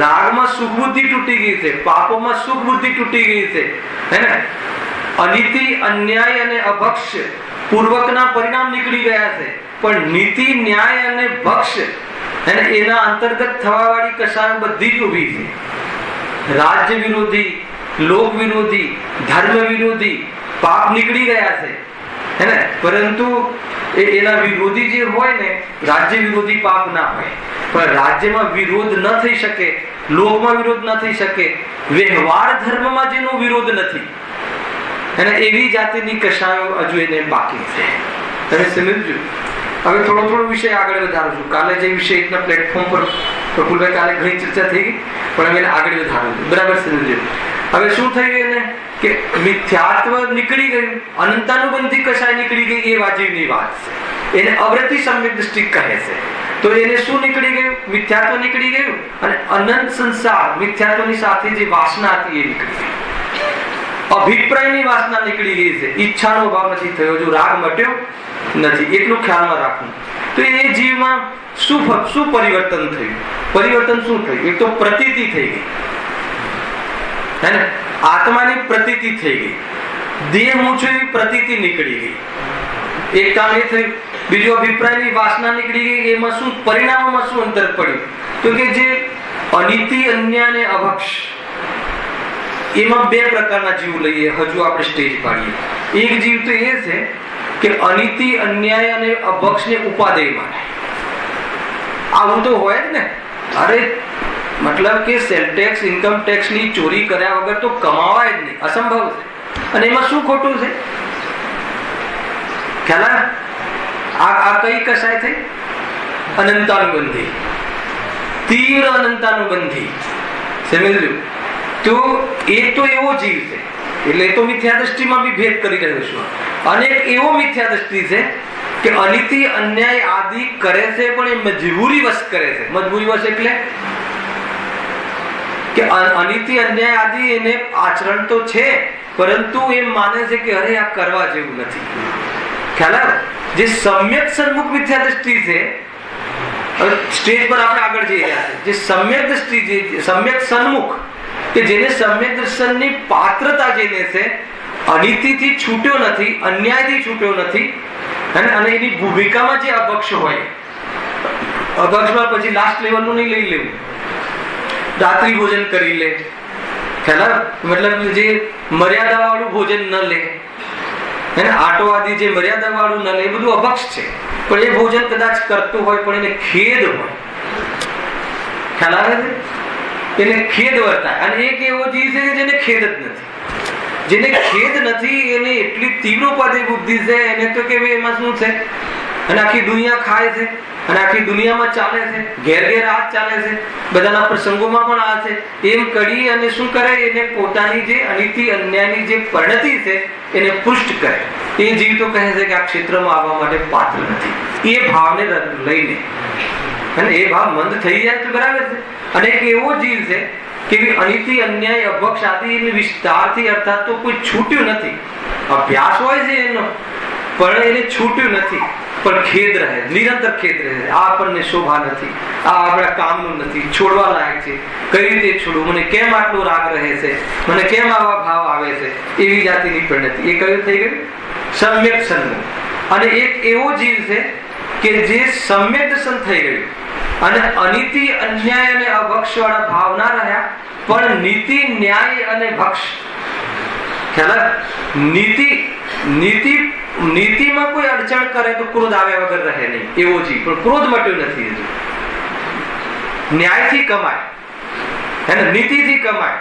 Speaker 1: રાગમાં સુખ બુદ્ધિ તૂટી ગઈ છે, પાપોમાં સુખ બુદ્ધિ તૂટી ગઈ છે, હે ને? અનીતિ, અન્યાય અને અભક્ષ પૂર્વકના પરિણામ નીકળી ગયા છે, પણ નીતિ, ન્યાય અને ભક્ષ એના અંતર્ગત થવા વાળી કશાયો બધી જ ઉભી છે. રાજ્ય વિરોધી, લોક વિરોધી, ધર્મ વિરોધી પાપ નીકળી ગયા છે, હે ને? પરંતુ એના વિરોધી જે હોય ને, રાજ્ય વિરોધી પાપ ના હોય. પણ રાજ્યમાં વિરોધ ન થઈ શકે, લોકમાં વિરોધ ન થઈ શકે, વ્યવહાર ધર્મમાં જેનો વિરોધ નથી, અને એવી જાતિની કશાયો હજુ એને બાકી છે. તમે સમજજો. હવે થોડો વિષય આગળ વધારું છું. કાલે જે વિષય પ્લેટફોર્મ પર પ્રફુલભાઈ કાલે ઘણી ચર્ચા થઈ ગઈ, પણ હવે એને આગળ વધારું છું. બરાબર સમજજો. હવે શું થયું એને કે મિથ્યાત્વ નીકળી ગયું, અનંતાનુબંધી કશાય નીકળી ગઈ, એ વાજીબની વાત છે. એને અવ્રતિ સમ્યક દૃષ્ટિ કહે છે. તો એને શું નીકળી ગયું? મિથ્યાત્વ નીકળી ગયું, અને અનંત સંસાર મિથ્યાત્વની સાથે જે વાસના હતી એ નીકળી ગઈ. અભિપ્રાયની વાસના નીકળી ગઈ છે, ઈચ્છાનો અભાવ નથી થયો, જો રાગ મટ્યો નથી. એટલું ખ્યાલમાં રાખવું. તો એ જીવમાં શું પરિવર્તન થયું? પરિવર્તન શું થયું? એક તો પ્રતીતિ થઈ ગઈ, હે ને? આત્માની પ્રતીતિ થઈ ગઈ, દેહ હું છું એવી પ્રતીતિ નીકળી ગઈ. એક કામ એ થયું. બીજો અભિપ્રાયની વાસના નીકળી ગઈ. એમાં શું પરિણામોમાં શું અંતર પડ્યું? તો કે જે અનીતિ, અન્યાય અને અભક્ષ, એમાં બે પ્રકારના જીવ લઈએ. હજુ આપણે સ્ટેજ પાડીએ. એક જીવ તો એ છે કે અનીતિ, અન્યાય અને અભક્ષને ઉપાદેય માને. આવું તો હોય જ ને. અરે મતલબ કે સેલ ટેક્સ, ઇન્કમ ટેક્સ ની ચોરી કર્યા વગર તો કમાવાય જ નહીં, અસંભવ છે. અને એમાં શું ખોટું છે? ખ્યાલ આ કઈ કશાય થઈ? અનંતાનુબંધી, તીવ્ર અનંતાનુબંધી. સમજજો. તો એ તો એવો જીવ છે, એટલે તો મિથ્યા દ્રષ્ટિમાં બી ભેદ કરી રહ્યો છું. અને એવો મિથ્યા દ્રષ્ટિ છે કે અનીતિ, અન્યાય આદિ કરે છે, પણ એ મજબૂરી વશ કરે છે. મજબૂરી વશ એટલે કે અનીતિ, અન્યાય આદિ એને આચરણ તો છે, પરંતુ એમ માને છે કે અરે આ કરવા જેવું નથી. ખ્યાલ આવે? જે સમ્યક સન્મુખ મિથ્યા દ્રષ્ટિ છે, સ્ટેજ પર આપણે આગળ જઈ રહ્યા છે. જે સમ્યક દ્રષ્ટિ, જે સમ્યક સન્મુખ, કે જેને સમ્યક દર્શનની પાત્રતા જેને છે, અનીતિથી છૂટ્યો નથી, અન્યાયથી છૂટ્યો નથી, અને એની ભૂમિકામાં જે અભક્ષ હોય, અભક્ષમાં પછી લાસ્ટ લેવલનું નહીં લઈ લેવું. રાત્રિ ભોજન કરી લે, ખ્યાલ? મતલબ જે મર્યાદા વાળું ભોજન ન લે, હે ને? આટો આદિ જે મર્યાદા વાળું ન લે, એ બધું અભક્ષ છે. પણ એ ભોજન કદાચ કરતું હોય, પણ એને ખેદ હોય. ખ્યાલ આવે છે? એને ખેદ વર્તાય. અને એક એવો જીવ છે કે જેને ખેદ જ નથી. જેને ખેદ નથી એને એટલી તીવ્ર ઉપાધિ બુદ્ધિ છે, એને તો કે એમાં શું છે અને આખી દુનિયા ખાય છે અને આખી દુનિયામાં ચાલે છે, ઘેર ઘેર આ ચાલે છે, બધાના પ્રસંગોમાં પણ આ છે. એમ કરી અને શું કરે, એને પોતાની જે અનિતિ અન્યાયની જે પરિણતિ છે એને પુષ્ટ કરે. એ જીવ તો કહે છે કે આ ક્ષેત્રમાં આવવા માટે પાત્ર નથી. એ ભાવને લઈને, અને એ ભાવ મંદ થઈ જાય તો બરાબર છે. અને એક એવો જીવ છે કે અનિતિ અન્યાય અભક્ષ આદિ વિસ્તારથી, અર્થાત તો કોઈ છૂટ્યું નથી. અભ્યાસ હોય છે એનો, પણ એને છૂટ્યું નથી, પણ ખેદ રહે, નિરંતર ખેદ રહે. આ આપણને શોભા નથી, આ આપણા કામનું નથી, છોડવા લાયક છે, કઈ રીતે છોડવું, મને કેમ આટલો રાગ રહે છે, મને કેમ આવા ભાવ આવે છે, એવી જાતિની પરિણતિ. એ કયું થઈ ગયું? સમ્યક સન્મુખ. અને એક એવો જીવ છે કે જે સમ્યક દર્શન થઈ ગયું અને અનિતિ અન્યાય અને અભક્ષ વાળા ભાવ ના રહ્યા, પણ નીતિ ન્યાય અને ભક્ષ, નીતિમાં કોઈ અડચણ કરે તો ક્રોધ આવ્યા વગર રહે નહીં, એવો જીવ. પણ ક્રોધ મટ્યો નથી હજુ. ન્યાયથી કમાય, હે ને, નીતિથી કમાય.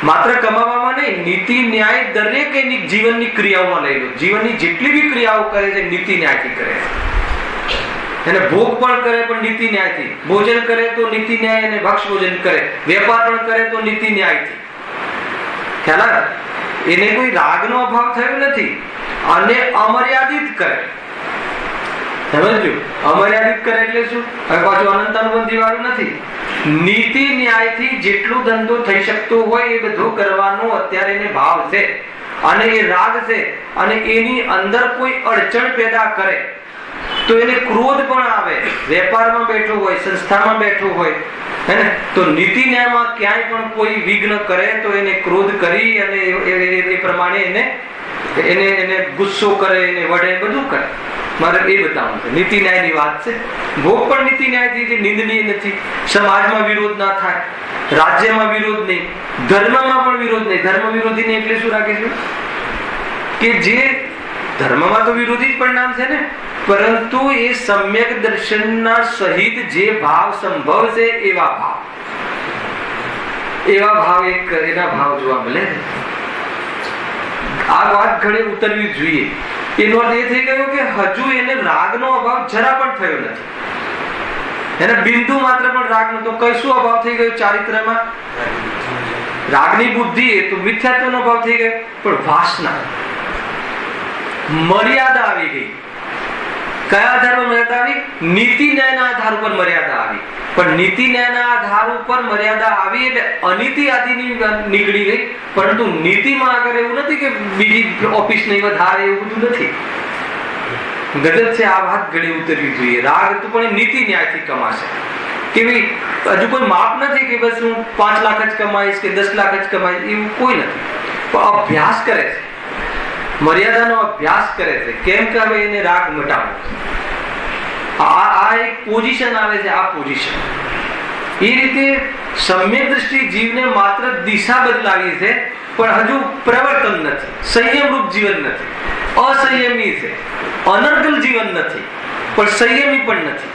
Speaker 1: માત્ર કમાવામાં નહીં, નીતિ ન્યાય દરેક એની જીવનની ક્રિયાઓમાં લઈ લો. જીવનની જેટલી બી ક્રિયાઓ કરે છે નીતિ ન્યાયથી કરે છે. એને ભોગ પણ કરે પણ નીતિ ન્યાયથી, ભોજન કરે તો નીતિ ન્યાય અને ભક્ષ ભોજન કરે, વેપાર પણ કરે તો નીતિ ન્યાયથી. ખ્યાલ આવે? એને કોઈ રાગનો અભાવ થયો નથી. અને અમર્યાદિત કરે. સમજ્યું? અમર્યાદિત કરે એટલે શું? હવે પાછું અનંત અનુબંધી વાળું નથી. નીતિ ન્યાયથી જેટલું ધંધો થઈ શકતો હોય એ બધો કરવાનો અત્યારે એને ભાવ છે, અને એ રાગ છે. અને એની અંદર કોઈ અડચણ પેદા કરે તો એને ક્રોધ પણ આવે. વેપારમાં બેઠો હોય, સંસ્થામાં બેઠો હોય, હે ને, તો નીતિ ન્યાયમાં ક્યાંય પણ કોઈ વિઘ્ન કરે તો એને ક્રોધ કરી અને એ પ્રમાણે એને ગુસ્સો કરે, એને વઢે, બધું કરે. મારે એ બતાવવું છે. નીતિ ન્યાયની વાત છે. ભોગ પણ નીતિ ન્યાયથી, જે નિંદનીય નથી. સમાજમાં વિરોધ ના થાય, રાજ્યમાં વિરોધ નહીં, ધર્મમાં પણ વિરોધ નહીં. ધર્મ વિરોધીને એટલે શું રાખે છે કે જે ધર્મમાં તો વિરોધી જ પરિણામ છે ને, પરંતુ એ સમ્યક દર્શનના સહિત જે ભાવ સંભવ છે એવા ભાવ એક એના ભાવ જોવા મળે. આ વાત ઘણી ઉતરવી જોઈએ. એનો અર્થ એ થઈ ગયો કે હજુ એને રાગનો અભાવ જરા પણ થયો નથી. એને બિંદુ માત્ર પણ રાગ નતો. કઈશું અભાવ થઈ ગયો ચારિત્રમાં? રાગની બુદ્ધિ, એ તો મિથ્યાત્વનો અભાવ થઈ ગયો. પણ વાસના, મર્યાદા આવી ગઈ. કયા આધાર પર મર્યાદા આવી? નીતિ ન્યાયના આધાર ઉપર મર્યાદા આવી. પણ નીતિ ન્યાયના આધાર ઉપર મર્યાદા આવી એટલે અનીતિ આદિની નીકળી ગઈ. પરંતુ નીતિમાં આગળ એવું નથી કે બીજી ઓફિસ નહીં વધારે, એવું બધું નથી. ગજબ છે. આ વાત ઘણી ઉતરવી જોઈએ. રાગ તો પણ નીતિ ન્યાયથી કમાશે. કેવી? હજુ કોઈ માપ નથી કે બસ હું 5 લાખ જ કમાઈશ કે 10 લાખ જ કમાઈશ, એવું કોઈ નથી. પણ અભ્યાસ કરે છે, મર્યાદાનો અભ્યાસ કરે છે. કેમ કે હવે એને રાગ મટાવો. આ એક પોઝિશન આવે છે. આ પોઝિશન એ રીતે સમ્યક દ્રષ્ટિ જીવને માત્ર દિશા બદલાવી છે, પણ હજુ પ્રવર્તન નથી. સંયમ રૂપ જીવન નથી. અસંયમી છે. અનર્ગલ જીવન નથી, પણ સંયમી પણ નથી.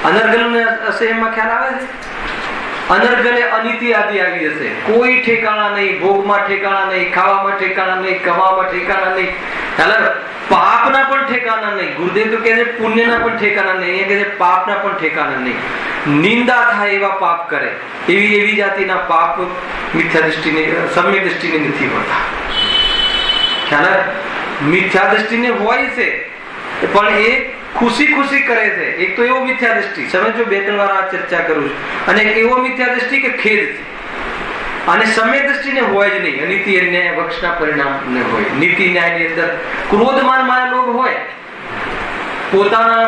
Speaker 1: અનર્ગલ ને અસંયમમાં ખ્યાલ આવે છે? અનર્ગલે અનિતિ આદિ આવી જશે. કોઈ ઠેકાણા નહીં, ભોગમાં ઠેકાણા નહીં, ખાવામાં ઠેકાણા નહીં, કમાવામાં ઠેકાણા નહીં, પાપના પણ ઠેકાણા નહીં. ગુરુદેવ તો કહે છે પુણ્યના પણ ઠેકાણા નહીં, એ કહે છે પાપના પણ ઠેકાણા નહીં. નિંદા થાય એવા પાપ કરે, એવી જાતિના પાપ મિથ્યા દ્રષ્ટિને, સમ્યક દ્રષ્ટિને નથી હોતા. ખ્યાલ? મિથ્યા દ્રષ્ટિને હોય છે, પણ એ ખુશી કરે છે. એક તો એવો મિથ્યા દ્રષ્ટિ, સમજો 2-3 વાર આ ચર્ચા કરું છું. અને એક એવો મિથ્યા દ્રષ્ટિ કે ખેદ છે. અને સમ્યક દ્રષ્ટિને હોય જ નહીં. અનિતિ અન્યાય ભક્ષના પરિણામ ને હોય. નીતિ ન્યાયની અંદર ક્રોધમાન માયા લોભ હોય. પોતાના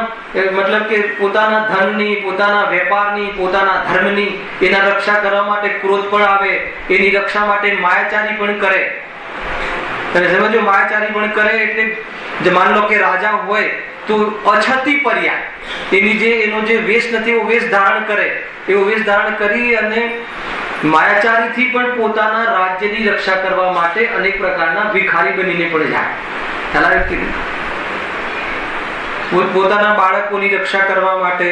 Speaker 1: મતલબ કે પોતાના ધનની, પોતાના વેપારની, પોતાના ધર્મની એના રક્ષા કરવા માટે ક્રોધ પણ આવે. એની રક્ષા માટે માયાચારી પણ કરે. તમે સમજો, માયાચારી પણ કરે એટલે જે માન લો કે રાજા હોય તો અછતી પર્યાય એનો જે વેશ નથી એવો વેશ ધારણ કરે. એવો વેશ ધારણ કરી અને માયાચારીથી પણ પોતાના રાજ્યની રક્ષા કરવા માટે અનેક પ્રકારના ભિખારી બનીને પણ જાય. પોતાના બાળકોની રક્ષા કરવા માટે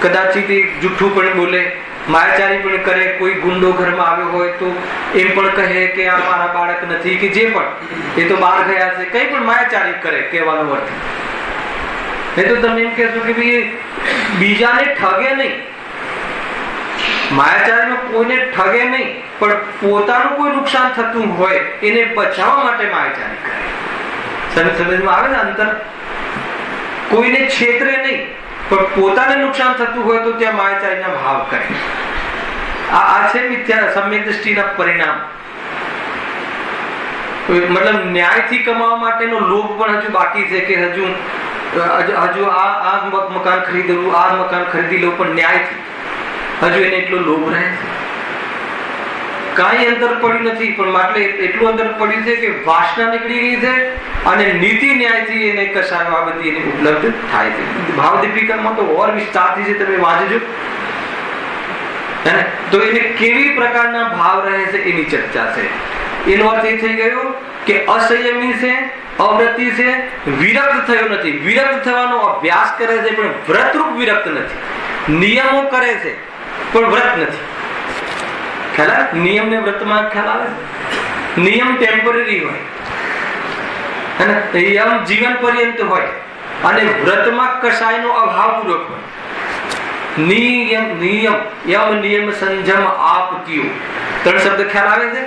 Speaker 1: કદાચિત જૂઠું પણ બોલે, માયાચારી પણ કરે. કોઈ ગુંડો ઘરમાં આવ્યો હોય તો એમ પણ કહે કે આ મારા બાળક નથી, કે જે પણ એ તો બહાર ગયા છે, કઈ પણ માયાચારી કરે. કહેવાનો અર્થ એ તો તમે એમ કહેશો કે ભાઈ બીજાને ઠગે નહીં, માયાચારીમાં કોઈને ઠગે નહીં, પણ પોતાનું કોઈ નુકસાન થતું હોય એને બચાવવા માટે માયાચારી કરે. સમજમાં આવે ને અંતર? કોઈને છેતરે નહીં, પણ પોતાને નુકસાન થતું હોય તો ત્યાં માયાચારીના ભાવ કરે. આ છે મિથ્યા સમ્યક દ્રષ્ટિના પરિણામ. મતલબ ન્યાયથી કમાવા માટેનો લોભ પણ હજુ બાકી છે કે હજુ આ મકાન ખરીદવું, આ મકાન ખરીદી લઉં, પણ ન્યાયથી હજુ એને એટલો લોભ રહે છે. કાંઈ અંતર પડ્યું નથી, પણ માટે એટલું અંતર પડ્યું છે કે વાસના નીકળી ગઈ છે અને નીતિ ન્યાયથી એને કશાય બાબતે એને ઉપલબ્ધ થાય છે. ભાવદીપિકામાં તો ઓર વિસ્તારથી છે, તમે વાંચજો. તો એને કેવી પ્રકારના ભાવ રહે છે એની ચર્ચા છે. એનો અર્થ એ થઈ ગયો કે અસંયમી છે, અવ્રતી છે, વિરક્ત થયો નથી. વિરક્ત થવાનો અભ્યાસ કરે છે પણ વ્રતરૂપ વિરક્ત નથી. નિયમો કરે છે પણ વ્રત નથી. ખ્યાલ આવે? નિયમ ને વ્રતમાં ખ્યાલ આવે? નિયમ ટેમ્પરરી હોય અને નિયમ જીવન પર્યંત હોય અને વ્રતમાં કશાયનો અભાવપૂર્વક હોય. નિયમ નિયમ યમ નિયમ સંજમ આપત્યો, ત્રણ શબ્દ ખ્યાલ આવે છે?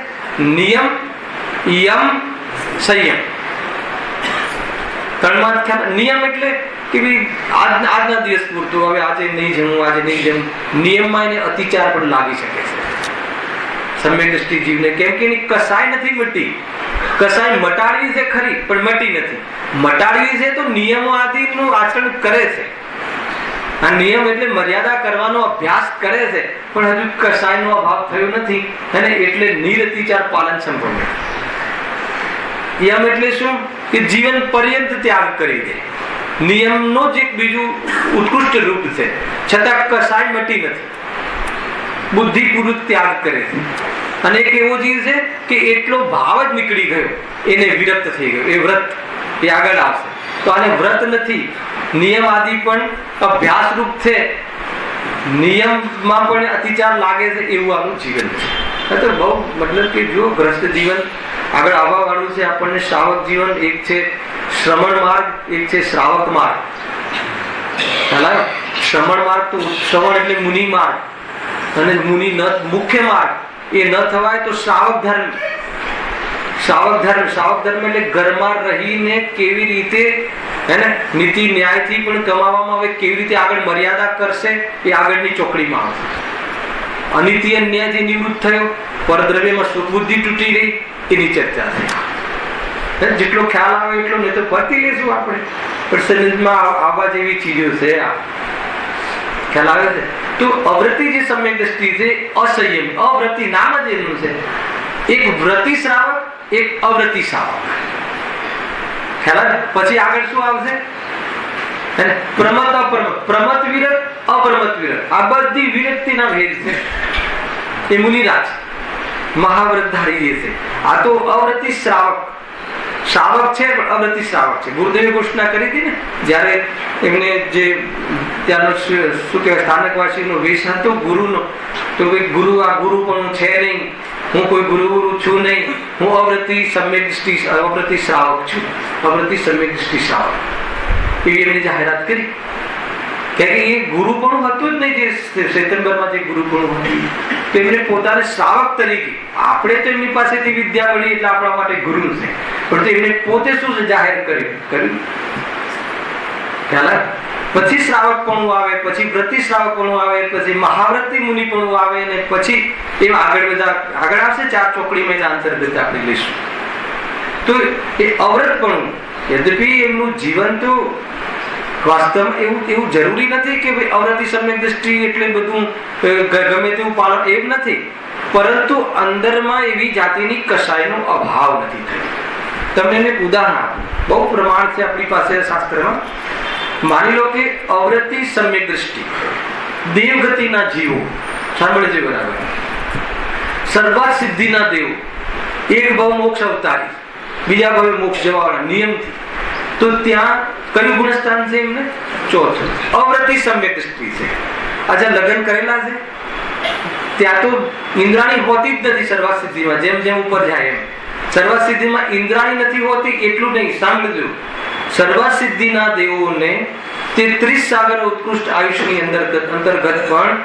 Speaker 1: નિયમ, યમ, સંયમ. ત્રણમાં ખ્યાલ. નિયમ એટલે કે ભાઈ આજના દિવસ પૂરતું, હવે આજે નહીં જમવું, આજે નહીં જમવું. નિયમમાં એને અતિચાર પણ લાગી શકે છે સમ્યક દ્રષ્ટિ જીવને, કેમ કે એની કસાય નથી મટી. કસાય મટાડવી છે ખરી, પણ મટી નથી. મટાડવી છે તો નિયમો આદિનું આચરણ કરે છે. આ નિયમ એટલે મર્યાદા કરવાનો અભ્યાસ કરે છે, પણ હજુ કસાયનો અભાવ થયો નથી અને એટલે નિરતિચાર પાલન સંભવ નથી. યમ એટલે શું? કે જીવન પર્યંત ત્યાગ કરી દે. નિયમનો જ એક બીજું ઉત્કૃષ્ટ રૂપ છે, છતાં કસાય મટી નથી. બુદ્ધિપૂર્વક ત્યાગ કરે છે. અને એક એવો જીવ છે કે એટલો ભાવ જ નીકળી ગયો, એને વિરક્ત થઈ ગયો. એ વ્રત, એ આગળ આવશે. તો આને વ્રત નથી. નિયમ આદિ પણ અભ્યાસ રૂપ છે. નિયમમાં પણ અતિચાર લાગે છે એવું આનું જીવન છે. તો બહુ મતલબ કે જો ગ્રસ્ત જીવન આગળ આવવા વાળું છે. આપણને શ્રાવક જીવન, એક છે શ્રમણ માર્ગ, એક છે શ્રાવક માર્ગ. શ્રમણ માર્ગ તો શ્રવણ એટલે મુનિ માર્ગ, અને મુનિ મુખ્ય માર્ગ એ ન થવાય તો શ્રાવક ધર્મ. શ્રાવક ધર્મ એટલે ઘરમાં રહીને કેવી રીતે એને નીતિ ન્યાયથી પણ કમાવામાં આવે, કેવી રીતે આગળ મર્યાદા કરશે એ આગળની ચોકડીમાં આવશે. અનીતિ અન્યાયથી નિવૃત્ત થયો, પરદ્રવ્યમાં સુખ બુદ્ધિ તૂટી ગઈ, એની ચર્ચા છે. જેટલો ખ્યાલ આવે એટલો, નહીં તો ભરતી લેશું આપણે. પણ શરીરમાં આવવા જેવી ચીજો છે. આ ખ્યાલ આવે છે. તો અવ્રતી જે સમ્યક દ્રષ્ટિ છે, અસંયમ, અવ્રતી નામ જ એનું છે. એક વ્રતી શ્રાવક, એક અવ્રતી શ્રાવક. ખ્યાલ આવે? પછી આગળ શું આવશે? પ્રમત અપ્રમત, પ્રમત વિરત, અપ્રમત વિરત. આ બધી વિરક્તિના ભેદ છે. એ મુનિરાજ મહાવ્રતધારી છે. આ તો અવ્રતી શ્રાવક. શ્રાવક છે પણ અવ્રતી શ્રાવક છે. ગુરુદેવે ઘોષણા કરી હતી ને, જયારે એમને જે ત્યાંનો શું કહેવાય સ્થાનકવાસીનો વેશ હતો ગુરુનો, તો ગુરુ આ ગુરુ પણ છે નહીં, હું કોઈ ગુરુ છું નહીં, હું અવ્રતી સમ્યક દ્રષ્ટિ, અવ્રતી શ્રાવક છું, અવ્રતી સમ્યક દ્રષ્ટિ શ્રાવક, એવી એમની જાહેરાત કરી. કે એ ગુરુ પણ હતું જ નહીં. જે શ્વેતંબરમાં જે ગુરુ પણ હતું તો એમને પોતાને શ્રાવક તરીકે, આપણે તો એમની પાસેથી વિદ્યા મળી એટલે આપણા માટે ગુરુ છે, પણ એમને પોતે શું જાહેર કર્યું? પછી શ્રાવક પણ આવે, પછી વ્રતી શ્રાવક પણ આવે, પછી મહાવ્રતી મુનિ પણ આવે, અને પછી એમ આગળ બધા આગળ આવશે. 4 ચોકડીમાં એના અંતર્ગત આપણે લઈશું. તો એ અવ્રત પણ, યદ્યપી એમનું જીવન તો વાસ્તવમાં એવું જરૂરી નથી કે ભાઈ અવ્રતી સમ્યક દ્રષ્ટિ એટલે બધું ગમે તેવું પાલન, એમ નથી. પરંતુ અંદરમાં એવી જાતિની કશાયનો અભાવ નથી થયો. તમને એક ઉદાહરણ આપું, બહુ પ્રમાણ છે આપણી પાસે શાસ્ત્રમાં. માની લો કે અવ્રતી સમ્યક દ્રષ્ટિ દેવગતિના જીવો, સાંભળજો બરાબર, સર્વાત સિદ્ધિના દેવો, એક ભવ મોક્ષ અવતારી, બીજા ભવે મોક્ષ જવાવાળા નિયમથી, તો ત્યાં કયું ગુણસ્થાન છે એમને? 4. અવ્રતી સમ્યક દ્રષ્ટિ છે. આજે લગ્ન કરેલા છે ત્યાં તો ઇન્દ્રાણી હોતી જ નથી સર્વાત સિદ્ધિમાં. જેમ જેમ ઉપર જાય એમ સર્વાત સિદ્ધિમાં ઇન્દ્રાણી નથી હોતી. એટલું નહીં, સાંભળજો, સર્વાત સિદ્ધિના દેવોને તે 30 સાગર ઉત્કૃષ્ટ આયુષ્યની અંતર્ગત પણ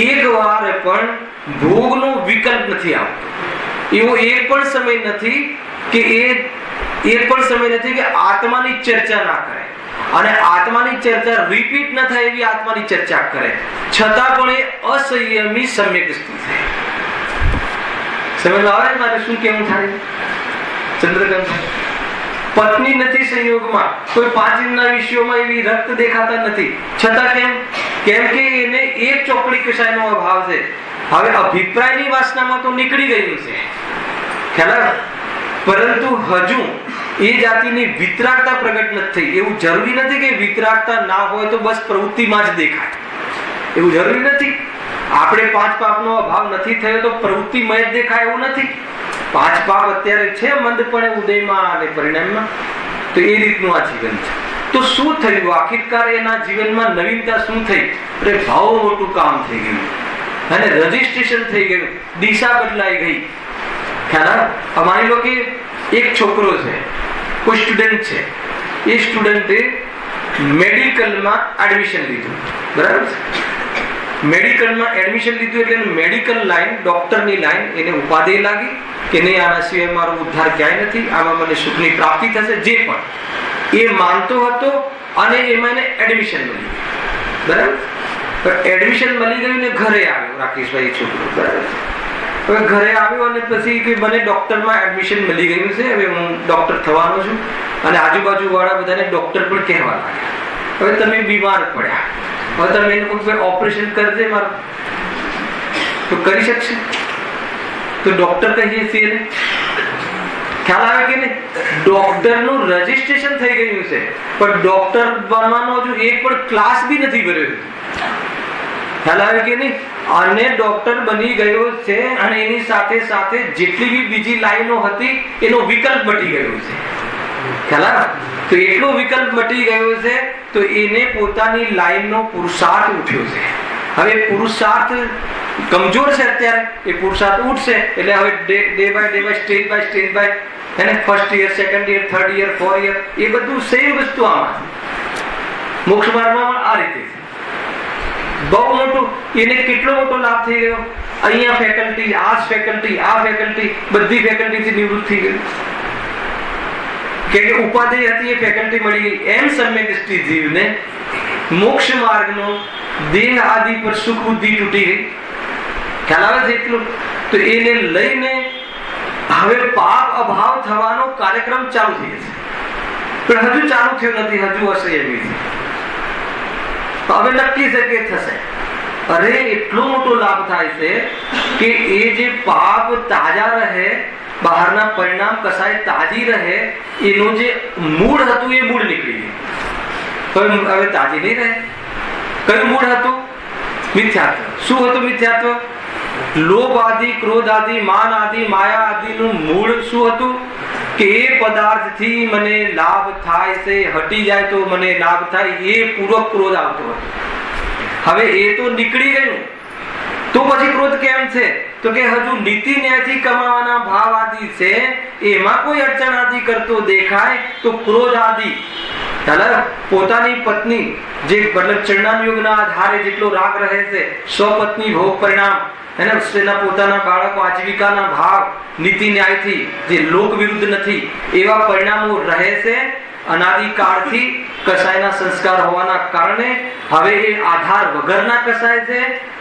Speaker 1: એક વાર પણ ભોગનો વિકલ્પ નથી આવતો. એવો એક પણ સમય નથી કે આત્માની ચર્ચા ના કરે અને આત્માની ચર્ચા રિપીટ ન થાય એવી આત્માની ચર્ચા કરે, છતાં પણ એ અસંયમી સમ્યક સ્થિતિ સમજ આવે મારે શું કેવું થાય. ચંદ્રકાંત પત્ની નથી સંયોગમાં, કોઈ 5 ઇંચના વિષયોમાં એવી રક્ત દેખાતા નથી, છતાં કેમ કે એને એક ચોકડી કશાયનો અભાવ છે. હવે અભિપ્રાયની વાસનામાં તો નીકળી ગયું છે ખ્યાલ, પરંતુ હજુ એ જાતિની વિતરાગતા પ્રગટ નથી થઈ. એવું જરૂરી નથી કે વિતરાગતા ના હોય તો બસ પ્રવૃત્તિમાં જ દેખાય, એવું જરૂરી નથી. આપણે 5 પાપનો અભાવ નથી થયો તો પ્રવૃત્તિમાં જ દેખાય એવું નથી. 5 પાપ અત્યારે છે મંદપણે ઉદયમાં અને પરિણામમાં, તો એ રીતનું આ જીવન છે. તો શું થયું આખિરકાર એના જીવનમાં નવીનતા શું થઈ? ભાવ મોટું કામ થઈ ગયું અને રજીસ્ટ્રેશન થઈ ગયું, દિશા બદલાઈ ગઈ. ખ્યાલ અમારી લો કે એક છોકરો છે, કોઈ સ્ટુડન્ટ છે, એ સ્ટુડન્ટે મેડિકલમાં એડમિશન લીધું, બરાબર છે. મેડિકલમાં એડમિશન લીધું એટલે મેડિકલ લાઈન, ડોક્ટરની લાઈન એને ઉપાધિ લાગી કે નહીં આના સિવાય મારો ઉદ્ધાર ક્યાંય નથી, આમાં મને સુખની પ્રાપ્તિ થશે. જે પણ એ માનતો હતો અને એમાં એને એડમિશન મળી ગયું, બરાબર. એડમિશન મળી ગયું ને ઘરે આવ્યો રાકેશભાઈ છોકરો, બરાબર. હવે ઘરે આવ્યો અને પછી કે મને ડોક્ટરમાં એડમિશન મળી ગયું છે, હવે હું ડોક્ટર થવાનો છું. અને આજુબાજુ વાળા બધાને ડોક્ટર પણ કહેવા લાગ્યા. હવે તમે બીમાર પડ્યા, હવે તમે એને કોઈ ઓપરેશન કરજે મારું, તો કરી શકશે? તો ડોક્ટર કહીએ છીએ ને, ખ્યાલ આવે કે નહીં? ડોક્ટરનું રજીસ્ટ્રેશન થઈ ગયું છે, પણ ડોક્ટર બનવાનો હજુ એક પણ ક્લાસ બી નથી ભર્યો. ખ્યાલ આવે કે નહીં? અને ડોક્ટર બની ગયો છે અને એની સાથે સાથે જેટલી બી બીજી લાઈનો હતી એનો વિકલ્પ મટી ગયો છે. ખ્યાલ આવે? તો એટલો વિકલ્પ મટી ગયો છે તો એને પોતાની લાઈનનો પુરુષાર્થ ઉઠ્યો છે. હવે પુરુષાર્થ કમજોર છે અત્યારે, એ પુરુષાર્થ ઉઠશે એટલે હવે ડે બાય સ્ટેજ બાય એને first year, second year, third year, 4 year એ બધું સેમ વસ્તુ આમાં મોક્ષ માર્ગમાં આ રીતે છે. બહુ મોટું એને કેટલો મોટો લાભ થઈ ગયો. અહીંયા ફેકલ્ટી, આ ફેકલ્ટી બધી ફેકલ્ટીથી નિવૃત્ત થઈ ગયું કે ઉપાધિ હતી એ ફેકલ્ટી મળી ગઈ. એમ સમ્યક દૃષ્ટિ જીવને મોક્ષ માર્ગનો દેહ આદિ પર સુખ બુદ્ધિ તૂટી ગઈ. ખ્યાલ આવે છે એટલું? તો એને લઈને હવે પાપ અભાવ થવાનો કાર્યક્રમ ચાલુ થઈ જશે, પણ હજુ ચાલુ થયો નથી, હજુ હશે એવી. હવે નક્કી છે કે થશે. અરે એટલો મોટો લાભ થાય છે કે એ જે પાપ તાજા રહે, બહારના પરિણામ કસાય તાજી રહે, એનું જે મૂળ હતું એ મૂળ નીકળી ગયું. હવે તાજી નહીં રહે. કયું મૂળ હતું? મિથ્યાત્વ. શું હતું મિથ્યાત્વ? લોભ આદિ, ક્રોધ આદિ, માન આદિ, માયા આદિનું મૂળ શું હતું? કે એ પદાર્થથી મને લાભ થાય છે, હટી જાય તો મને લાભ થાય, એ પૂર્વક ક્રોધ આવતો હતો. હવે એ તો નીકળી ગયું તો પછી ક્રોધ કેમ છે? તો કે હજુ નીતિ ન્યાયથી કમાવાના ભાવ આદિ છે, એમાં કોઈ અડચણ આદિ કરતો દેખાય તો ક્રોધ આદિ. પોતાની પત્ની જે મતલબ ચરણામ યોગના આધારે જેટલો રાગ રહે છે, સ્વપત્ની ભોગ પરિણામ, એના પોતાના બાળકો આજીવિકાના ભાવ, નીતિ ન્યાયથી જે લોક વિરુદ્ધ નથી એવા પરિણામો રહે છે. અનાદિકાળથી કસાયના સંસ્કાર હોવાના કારણે હવે એ આધાર વગરના કસાય છે,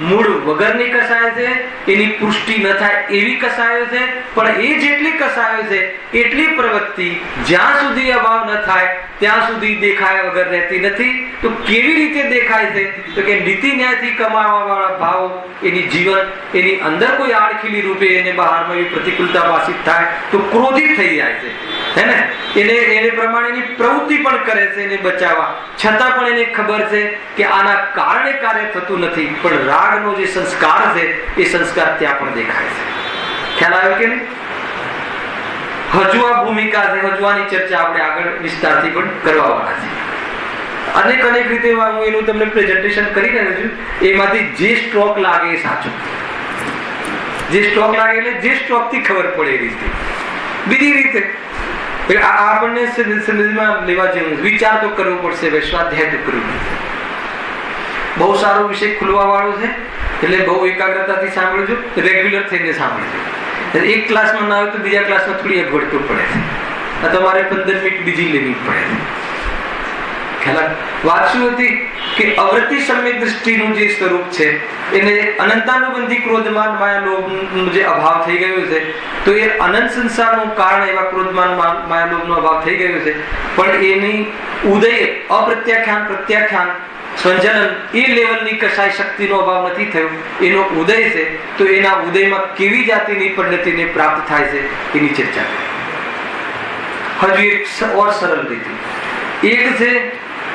Speaker 1: મૂળ વગરની કસાય છે, એની પુષ્ટિ ન થાય એવી કસાયો છે. પણ એ જેટલી કસાયો છે એટલી પ્રવૃત્તિ જ્યાં સુધી અભાવ ન થાય ત્યાં સુધી દેખાય વગર રહેતી નથી. તો કેવી રીતે દેખાય છે? તો કે નીતિ ન્યાયથી કમાવા વાળા ભાવ એની જીવન, એની અંદર કોઈ આડખીલી રૂપે એને બહારમાં એવી પ્રતિકૂળતા વાસિત થાય તો ક્રોધિત થઈ જાય છે, હે ને? એને પ્રમાણેની પ્રવૃત્તિ પણ કરે છે એને બચાવવા, છતાં પણ એને ખબર છે કે આના કારણે કાર્ય થતું નથી, પણ રાગનો જે સંસ્કાર છે એ સંસ્કાર ત્યાં પણ દેખાય છે. ખ્યાલ આવ્યો કે નહીં? હજુ આ ભૂમિકા છે, હજુ આની ચર્ચા આપણે આગળ વિસ્તારથી પણ કરવા વાળા છે. અનેક રીતે હું એનું તમને પ્રેઝન્ટેશન કરી રહ્યો છું. એમાંથી જે સ્ટ્રોક લાગે એ સાચો, જે સ્ટ્રોક લાગે એટલે જે સ્ટ્રોક થી ખબર પડે એ રીતે. બીજી રીતે આપણને સમજમાં લેવા જેવું, વિચાર તો કરવો પડશે, સ્વાધ્યાય તો કરવું પડશે. બહુ સારો વિષય ખુલવા વાળો છે એટલે બહુ એકાગ્રતાથી સાંભળજો, રેગ્યુલર થઈને સાંભળજો. એક ક્લાસમાં ના આવે તો બીજા ક્લાસમાં થોડી અગવડ તો પડે છે. તમારે 15 મિનિટ બીજી લેવી પડે છે. વાત શું હતી કે અવૃત્તિ સમ્યક દ્રષ્ટિનું જે સ્વરૂપ છે એને અનંતાનુબંધી ક્રોધમાન માયા લોભનો જે અભાવ થઈ ગયો છે, તો એ અનંત સંસારનું કારણ એવા ક્રોધમાન માયા લોભનો અભાવ થઈ ગયો છે. પણ એની ઉદય અપ્રત્યાખ્યાન પ્રત્યાખ્યાન સંજનન એ લેવલની કશાય શક્તિનો અભાવ નથી થયો, એનો ઉદય છે. તો એના ઉદયમાં કેવી જાતિની પરિણતિને પ્રાપ્ત થાય છે એની ચર્ચા હજુ એક ઓર સરળ રીતે. એક છે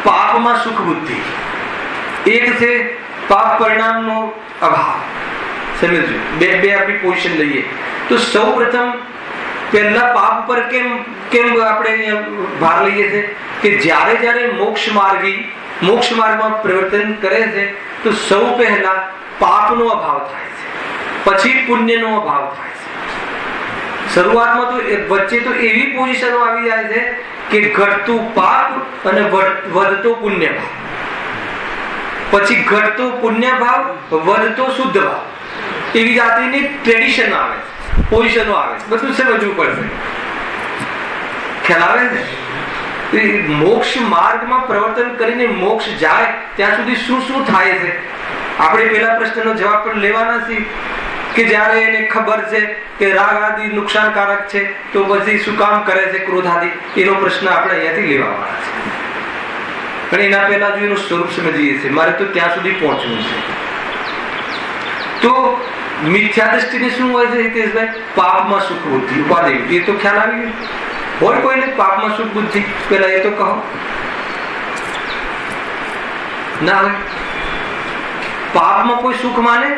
Speaker 1: પાપમાં સુખ બુદ્ધિ, એક છે પાપ પરિણામનો અભાવ. સમજો, બે આપણી પોઝિશન લઈએ તો સૌ પ્રથમ પહેલા પાપ પર કેમ આપણે ભાર લઈએ છીએ કે જ્યારે મોક્ષ માર્ગમાં પરિવર્તન કરે છે તો સૌ પહેલા પાપનો અભાવ થાય છે, પછી પુણ્યનો અભાવ થાય છે. શરૂઆતમાં તો વચ્ચે તો એવી પોઝિશનો આવી જાય છે કે ઘટતું પાપ અને વધતો પુણ્ય ભાવ, પછી ઘટતો પુણ્ય ભાવ વધતો શુદ્ધ ભાવ, એવી જાતિની ટ્રેડિશન આવે છે, પોઝિશનો આવે છે. બધું સમજવું પડશે. ખ્યાલ આવે ને? મોક્ષ માર્ગમાં પ્રવર્તન કરીને મોક્ષ જાય ત્યાં સુધી શું થાય છે આપણે પેલા પ્રશ્નનો જવાબ પણ લેવાના છીએ કે જ્યારે એને ખબર છે કે રાગ આદિ નુકસાનકારક છે તો પછી શું કામ કરે છે ક્રોધ આદિ, એનો પ્રશ્ન આપણે અહીંયાથી લેવાના છે. પણ એના પહેલા જો એનું સ્વરૂપ સમજીએ છીએ, મારે તો ત્યાં સુધી પહોંચવું છે. તો મિથ્યા દ્રષ્ટિને શું હોય છે હિતેશભાઈ? પાપમાં સુખ બુદ્ધિ ઉપાધિ, એ તો ખ્યાલ આવી ગયો. હોય કોઈને પાપમાં સુખ બુદ્ધિ? પેલા એ તો કહો. ના હોય. પાપમાં કોઈ સુખ માને?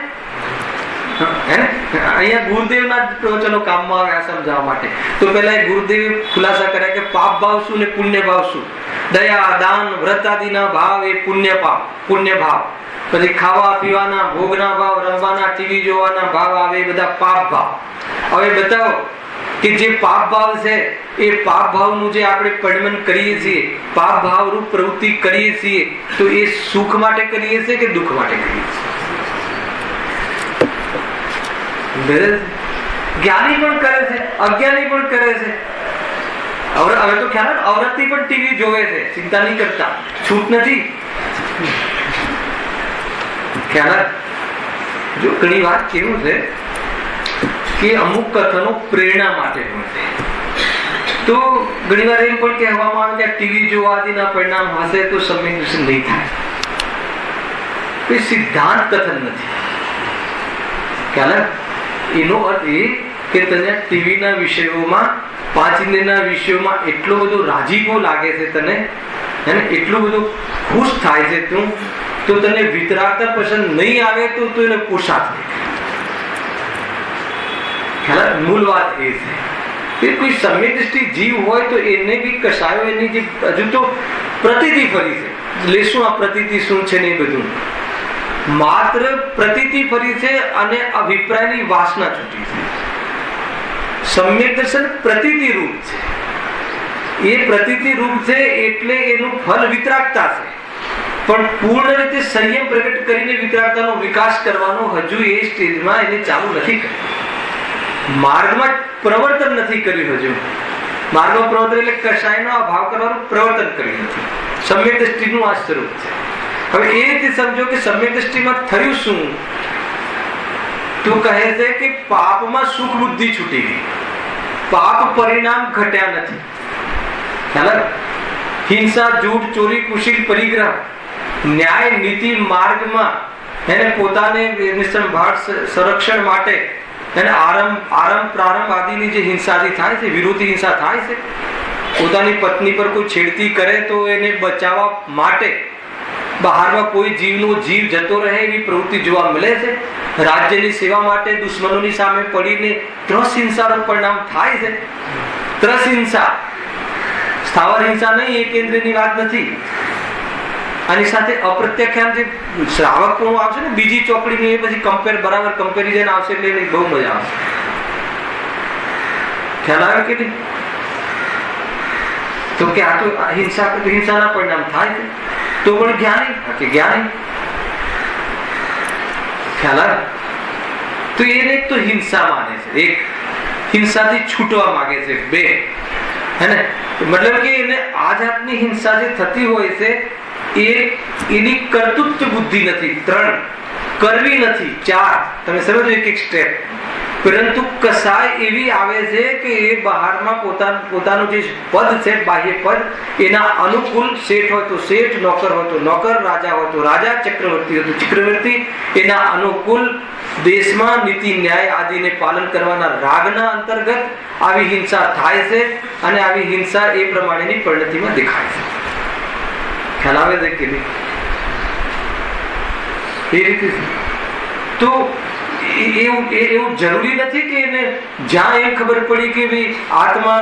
Speaker 1: અહીંયા ગુરુદેવના પ્રવચનો કામમાં આવ્યા સમજાવવા માટે. તો પેલા એ ગુરુદેવે ખુલાસા કર્યા કે પાપ ભાવ શું ને પુણ્ય ભાવ શું. દયા દાન વ્રત આદિના ભાવ એ પુણ્ય ભાવ. પછી ખાવા પીવાના ભોગના ભાવ, રમવાના ટીવી જોવાના ભાવ આવે એ બધા પાપ ભાવ. હવે બતાવો કે જે પાપ ભાવ છે એ પાપ ભાવનું જે આપણે પરિણમન કરીએ છીએ, પાપ ભાવ રૂપ પ્રવૃત્તિ કરીએ છીએ, તો એ સુખ માટે કરીએ છીએ કે દુઃખ માટે કરીએ છીએ? જ્ઞાની પણ કરે છે, અજ્ઞાની પણ કરે છે. હવે તો ખ્યાલ અવરતી પણ ટીવી જોવે છે, ચિંતા નહીં કરતા, છૂટ નથી. ખ્યાલ જો ઘણી વાત કેવું છે કે અમુક કથનો પ્રેરણા માટે હોય છે. તો ઘણી વાર એમ પણ કહેવામાં આવે કે ટીવી જોવાના પરિણામ હશે તો સમ્યક દર્શન નહીં થાય. કોઈ સિદ્ધાંત કથન નથી. ખ્યાલ એનો અર્થ એ કે તને ટીવીના વિષયોમાં, પાંચ ઇન્દ્રિયના વિષયોમાં એટલો બધો રાજીપો લાગે છે તને, એટલું બધું ખુશ થાય છે તું, તો તને વિતરાગતા પસંદ નહીં આવે તો એને પુરુષાર્થ નહીં. ખ્યાલ મૂળ વાત એ છે કે કોઈ સમ્યક દ્રષ્ટિ જીવ હોય તો એને બી કશાયો એની જે હજુ તો પ્રતીતિ ફરી છે. લેશું આ પ્રતીતિ શું છે ને એ બધું માત્ર પ્રતીતિ ફરી છે અને અભિપ્રાયની વાસના છૂટી છે. સમ્યક દર્શન પ્રતીતિ રૂપ છે. એ પ્રતીતિ રૂપ છે એટલે એનું ફલ વિતરાગતા છે. પણ પૂર્ણ રીતે સંયમ પ્રગટ કરીને વિતરાગતાનો વિકાસ કરવાનો હજુ એ સ્ટેજમાં એને ચાલુ નથી કર્યું. માર્ગમાં પ્રવર્તન નથી કર્યું. હજુ માર્ગમાં પ્રવર્તન એટલે કશાયનો અભાવ કરવાનું પ્રવર્તન કર્યું નથી. સમ્યક દ્રષ્ટિનું આ સ્વરૂપ છે. હવે એ રીતે સમજો કે સમ્યક દ્રષ્ટિમાં થયું શું? તું કહે છે કે પાપમાં સુખ બુદ્ધિ છૂટી ગઈ, પાપ પરિણામ ઘટ્યા નથી. હિંસા, જૂઠ, ચોરી, કુશીલ, પરિગ્રહ, ન્યાય નીતિ માર્ગમાં એને પોતાને સંભાળ સંરક્ષણ માટે એને આરંભ પ્રારંભ આદિની જે હિંસાથી થાય છે, વિરોધી હિંસા થાય છે. પોતાની પત્ની પર કોઈ છેડતી કરે તો એને બચાવવા માટે બહારમાં કોઈ જીવ જતો રહે એવી પ્રવૃત્તિ જોવા મળે છે. રાજ્યની સેવા માટે દુશ્મનોની સામે પડીને ત્રસ હિંસાનું પરિણામ થાય છે. ત્રસ હિંસા, સ્થાવર હિંસા નહીં, એકેન્દ્રની વાત નથી. આની સાથે અપ્રત્યાખ્યાન જે શ્રાવકપણું આવશે ને બીજી ચોકડીની, એ પછી બરાબર કમ્પેરિઝન આવશે એટલે બહુ મજા આવશે. ખ્યાલ આવે કે નહીં? તો કે આ તો હિંસાના પરિણામ થાય છે, તો પણ જ્ઞાની કે જ્ઞાની ખ્યાલ આવે. તો એને એક તો હિંસા માને છે, એક હિંસાથી છૂટવા માંગે છે, બે હે ને, મતલબ કે એને આ જાતની હિંસા જે થતી હોય છે એ એની કર્તૃત્વ બુદ્ધિ નથી, 3 કરવી નથી, 4 તમે સમજો એક સ્ટેપ, પરંતુ કસાય એવી આવે છે કે એ બહારમાં પોતાનું જે પદ છે, બાહ્ય પદ, એના અનુકૂળ શેઠ હોય તો શેઠ, નોકર હોય તો નોકર, રાજા હોય તો રાજા, ચક્રવર્તી હોય તો ચક્રવર્તી, એના અનુકૂળ દેશમાં નીતિ ન્યાય આદિને પાલન કરવાના રાગના અંતર્ગત આવી હિંસા થાય છે, અને આવી હિંસા એ પ્રમાણેની પરિણતિમાં દેખાય છે. ખ્યાલ આવે છે કે નહીં? એ રીતે તો એવું જરૂરી નથી કે એને જ્યાં એમ ખબર પડી કે ભાઈ આત્મા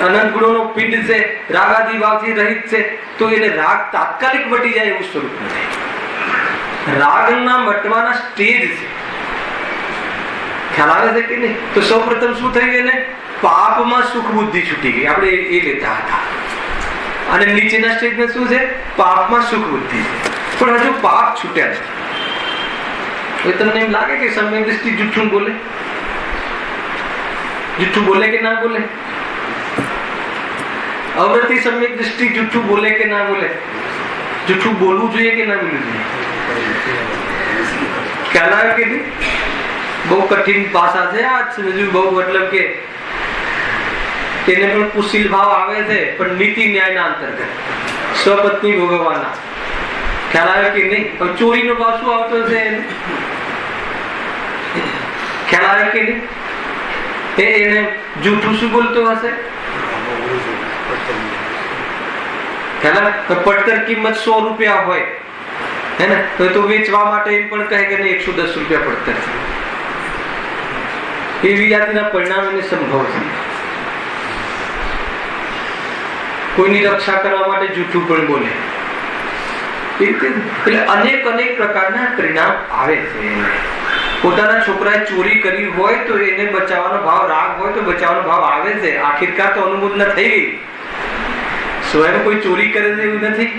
Speaker 1: અનંત ગુણોનો પિંડ છે, રાગાદિ ભાવથી રહિત છે, તો એને રાગ તાત્કાલિક મટી જાય એવું સ્વરૂપ નથી. રાગના મટવાના સ્ટેજ છે. ખ્યાલ આવે છે કે નહીં? તો સૌપ્રથમ શું થઈ ગયું? એને પાપમાં સુખ બુદ્ધિ છૂટી ગઈ, આપણે એ લેતા હતા. અને નીચેના સ્ટેજમાં શું છે? પાપમાં સુખ બુદ્ધિ છે, પણ હજુ પાપ છૂટ્યા નથી. તમને એમ લાગે કે સમ્યક દ્રષ્ટિ જૂઠું બોલે? જૂઠું બોલે કે ના બોલે? અવૃત્તિ સમ્યક દ્રષ્ટિ જૂઠું બોલે કે ના બોલે? જૂઠું બોલવું જોઈએ કે ના બોલવું જોઈએ? ખ્યાલ આવે કે નહીં? બહુ કઠિન ભાષા છે આ, બહુ મતલબ કે તેને પણ કુશીલ ભાવ આવે છે, પણ નીતિ ન્યાયના અંતર્ગત સ્વપત્ની ભોગવવાના. ખ્યાલ આવે કે નહીં? ચોરીનો ભાવ શું આવતો છે? ખ્યાલ આવે કે નહીં? એને જૂઠું શું બોલતો હશે? ખ્યાલ આવે? પડતર કિંમત 100 રૂપિયા હોય હે ને, તો વેચવા માટે એમ પણ કહે કે 110 રૂપિયા પડતર છે. એવી જાતિના પરિણામ એને સંભવ છે. કોઈની રક્ષા કરવા માટે જૂઠું પણ બોલે. એટલે અનેક પ્રકારના પરિણામ આવે છે. પોતાના છોકરાએ ચોરી કરી હોય તો એને બચાવવાનો ભાવ, રાગ હોય તો બચાવવાનો ભાવ આવે છે. આખિરકાર તો અનુમોદના થઈ ગઈ. સ્વયં કોઈ ચોરી કરે છે એવું નથી.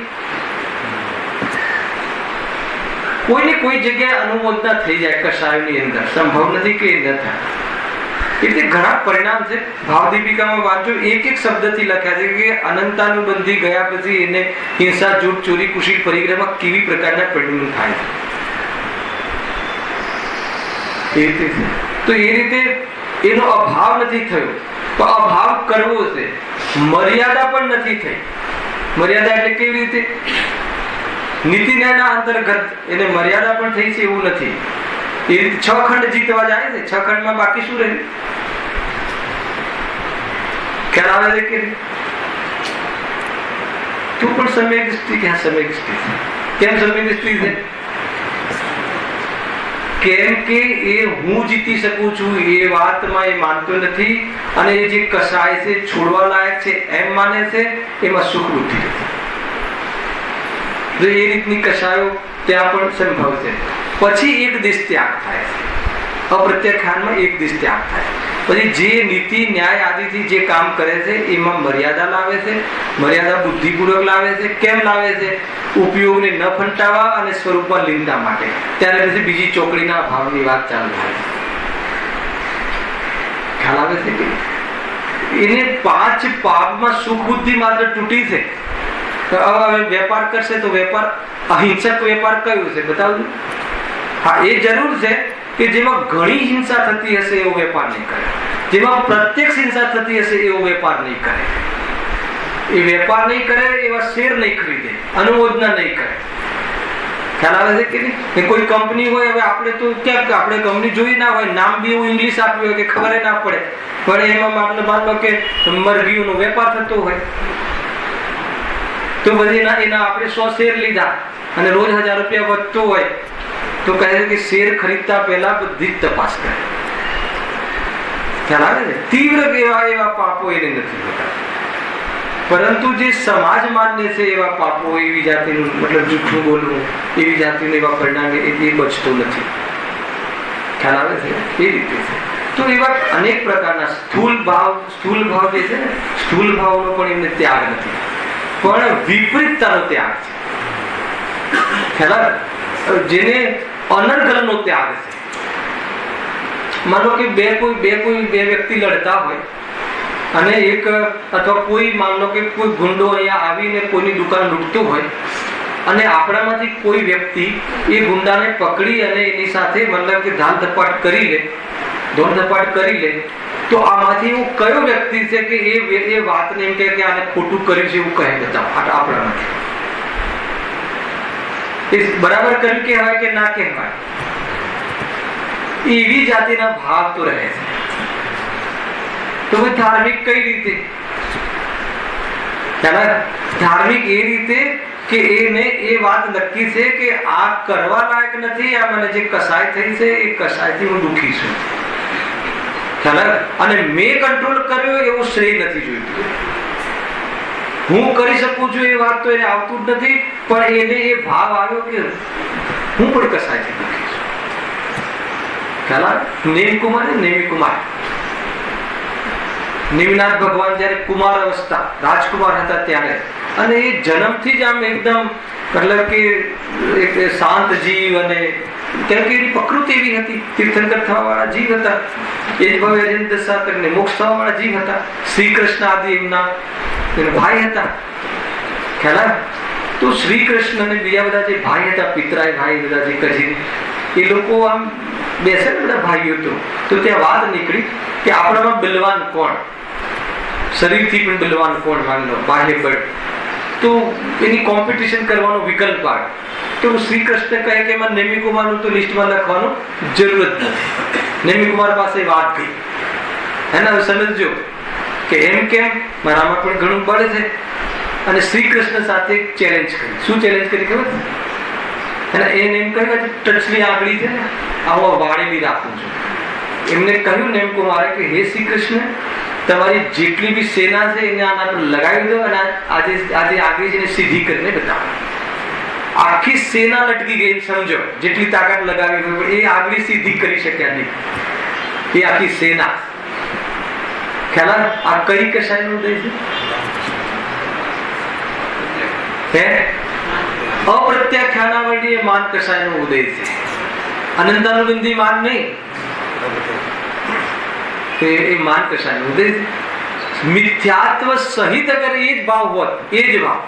Speaker 1: કોઈને કોઈ જગ્યાએ અનુમોદના થઈ જાય કસાયની અંદર, સંભવ નથી કે ન થાય. એટલે ઘણા પરિણામ છે. ભાવદીપિકામાં વાંચો, એક શબ્દથી લખ્યા છે કે અનંતાનુબંધી ગયા પછી એને હિંસા, જૂઠ, ચોરી, કુશીલ પરિગ્રહમાં કેવી પ્રકારના પરિણામ થાય છે. તો એ રીતે એનો અભાવ નથી થયો, પણ અભાવ કરવો છે. મર્યાદા પણ નથી થઈ. મર્યાદા એટલે કેવી રીતે? નીતિ ન્યાયના અંતર્ગત એને મર્યાદા પણ થઈ છે એવું નથી. એ રીતે 6 ખંડ જીતવા જાય છે, 6 ખંડમાં બાકી શું રહે? ખ્યાલ આવે છે કે તું પણ સમ્યક દ્રષ્ટિ? ક્યાં સમ્યક દ્રષ્ટિ? કેમ સમ્યક દ્રષ્ટિ છે? કેમ કે એ હું જીતી શકું છું એ વાતમાં એ માનતો નથી, અને એ જે કસાય છે છોડવા લાયક છે એમ માને છે. એમાં સુખ બુદ્ધિ નથી. જો એ રીતની કસાયો ત્યાં પણ સંભવ છે. પછી એક દિશ ત્યાગ થાય છે. અપ્રત્યાખ્યાનમાં એક દિશ ત્યાગ થાય. પછી જે નીતિ ન્યાય આદિથી જે કામ કરે છે એમાં મર્યાદા લાવે છે. મર્યાદા બુદ્ધિપૂર્વક લાવે છે. કેમ લાવે છે? ઉપયોગને ન ફંટાવા અને સ્વરૂપમાં લીનતા માટે. ત્યારે પછી બીજી ચોકડીના ભાવની વાત ચાલુ થાય. ખ્યાલ આવે છે કે એને 5 પાપમાં સુખ બુદ્ધિ માત્ર તૂટી છે. હવે વેપાર કરશે તો વેપાર અહિંસક વેપાર કયો છે બતાવજો. હા, એ જરૂર છે કે જેમાં ઘણી હિંસા થતી હશે એવો વેપાર નહીં કરે. જેમાં પ્રત્યક્ષ હિંસા થતી હશે એવો વેપાર નહીં કરે. એ વેપાર નહીં કરે, એવા શેર નહીં ખરીદે, અનુમોદના નહીં કરે. ખ્યાલ આવે છે કે નહીં? કોઈ કંપની હોય, હવે આપણે તો ક્યાંક આપણે કંપની જોઈ ના હોય, નામ બી એવું ઇંગ્લિશ આપ્યું હોય કે ખબર ના પડે, પણ એમાં આપણે માન લો કે મરઘીઓનો વેપાર થતો હોય, તો બધી એના આપણે 100 શેર લીધા અને રોજ 1000 રૂપિયા વધતો હોય, તો કહે છે કે શેર ખરીદતા પહેલા બધી જ તપાસ કરે. ખ્યાલ આવે છે? તીવ્ર એવા પાપો એને નથી હોતા. પરંતુ જે સમાજ માન્ય છે એવા પાપો, એવી જાતિનું મતલબ જૂઠું બોલવું, એવી જાતિનું એવા પરિણામ એ બચતો નથી. ખ્યાલ આવે છે? એ રીતે છે. તો એવા અનેક પ્રકારના સ્થૂલ ભાવ જે છે ને, સ્થૂલ ભાવનો પણ એમને ત્યાગ નથી, પણ વિપરીતતાનો ત્યાગ છે. ખ્યાલ, જેને અનર્ગલનો ત્યાગ છે. માનો કે બે વ્યક્તિ લડતા હોય અને એક અથવા કોઈ માનો કે કોઈ ગુંડો અહીંયા આવીને કોઈની દુકાન લૂંટતો હોય અને આપણામાંથી કોઈ વ્યક્તિ એ ગુંડાને પકડી અને એની સાથે મતલબ કે ધાલ ધપાટ કરી લે, તો આમાંથી એવું કયો વ્યક્તિ છે કે એ વાતને એમ કે આને ખોટું કર્યું છે એવું કહે બતાવો આપણામાંથી? એ બરાબર કર્યું કહેવાય કે ના કહેવાય? એવી જાતિના ભાવ તો રહે છે. તો ધાર્મિક કઈ રીતે? ધાર્મિક એ રીતે કે એને એ વાત નક્કી છે કે આ કરવા લાયક નથી, આ મને જે કસાય થઈ છે એ કસાયથી હું દુઃખી છું. અને મેં કંટ્રોલ કર્યો એવું શ્રેય નથી જોઈતું. હું કરી શકું છું એ વાત તો એને આવતું જ નથી, પણ એને એ ભાવ આવ્યો કે હું પણ કસાયથી દુઃખી છું. નેમિનાથ ભગવાન જયારે કુમાર અવસ્થા, રાજકુમાર હતા ત્યારે, અને એ જન્મથી જ આમ એકદમ મતલબ કે એક શાંત જીવ, અને કેમ કે એની પ્રકૃતિ એવી હતી, તીર્થંકર થવા વાળા જીવ હતા, એ જ ભવ્ય દશા કરીને મોક્ષ થવા વાળા જીવ હતા. શ્રી કૃષ્ણ આદિ એમના ભાઈ હતા. ખ્યાલ? તો શ્રી કૃષ્ણ અને બીજા બધા જે ભાઈ હતા, પિતરાય ભાઈ બધા જે કજી, એ લોકો આમ બેસે ને બધા ભાઈઓ, તો ત્યાં વાત નીકળી કે આપણામાં બલવાન કોણ, શરીરથી પણ બલવાન કોણ, માની લો બાહ્ય બળ, તો એની કોમ્પિટિશન કરવાનો વિકલ્પ આવે. તો શ્રી કૃષ્ણ કહે કે એમાં નેમિકુમારનું તો લિસ્ટમાં લખવાનું જરૂર જ નથી. નેમિકુમાર પાસે વાત ગઈ, એના સમજો કે એમ કેમ, મારામાં પણ ઘણું બળ છે. અને શ્રી કૃષ્ણ સાથે ચેલેન્જ કરી. શું ચેલેન્જ કરી ખબર? એને એમ કહ્યું ટચલી આંગળી છે ને આવો વાળેલી રાખું છું. એમને કહ્યું નેમકુમારે કે હે શ્રી કૃષ્ણ, તમારી જેટલી બી સેના છે એને આના પર લગાવી દો અને આજે આંગળી છે સીધી કરીને બતાવો. આખી સેના લટકી ગઈ, સમજો જેટલી તાકાત લગાવી હોય એ આંગળી સીધી કરી શક્યા નહીં, એ આખી સેના. ખ્યાલ? આ કઈ કશાયનો ઉદય છે? અપ્રત્યાખ્યાનાવર્ણીય માન કશાયનો ઉદય છે, અનંતાનુબંધી માન નહીં. એ માન કશાયનો ઉદય છે. મિથ્યાત્વ સહિત અગર એ જ ભાવ હોત, એ જ ભાવ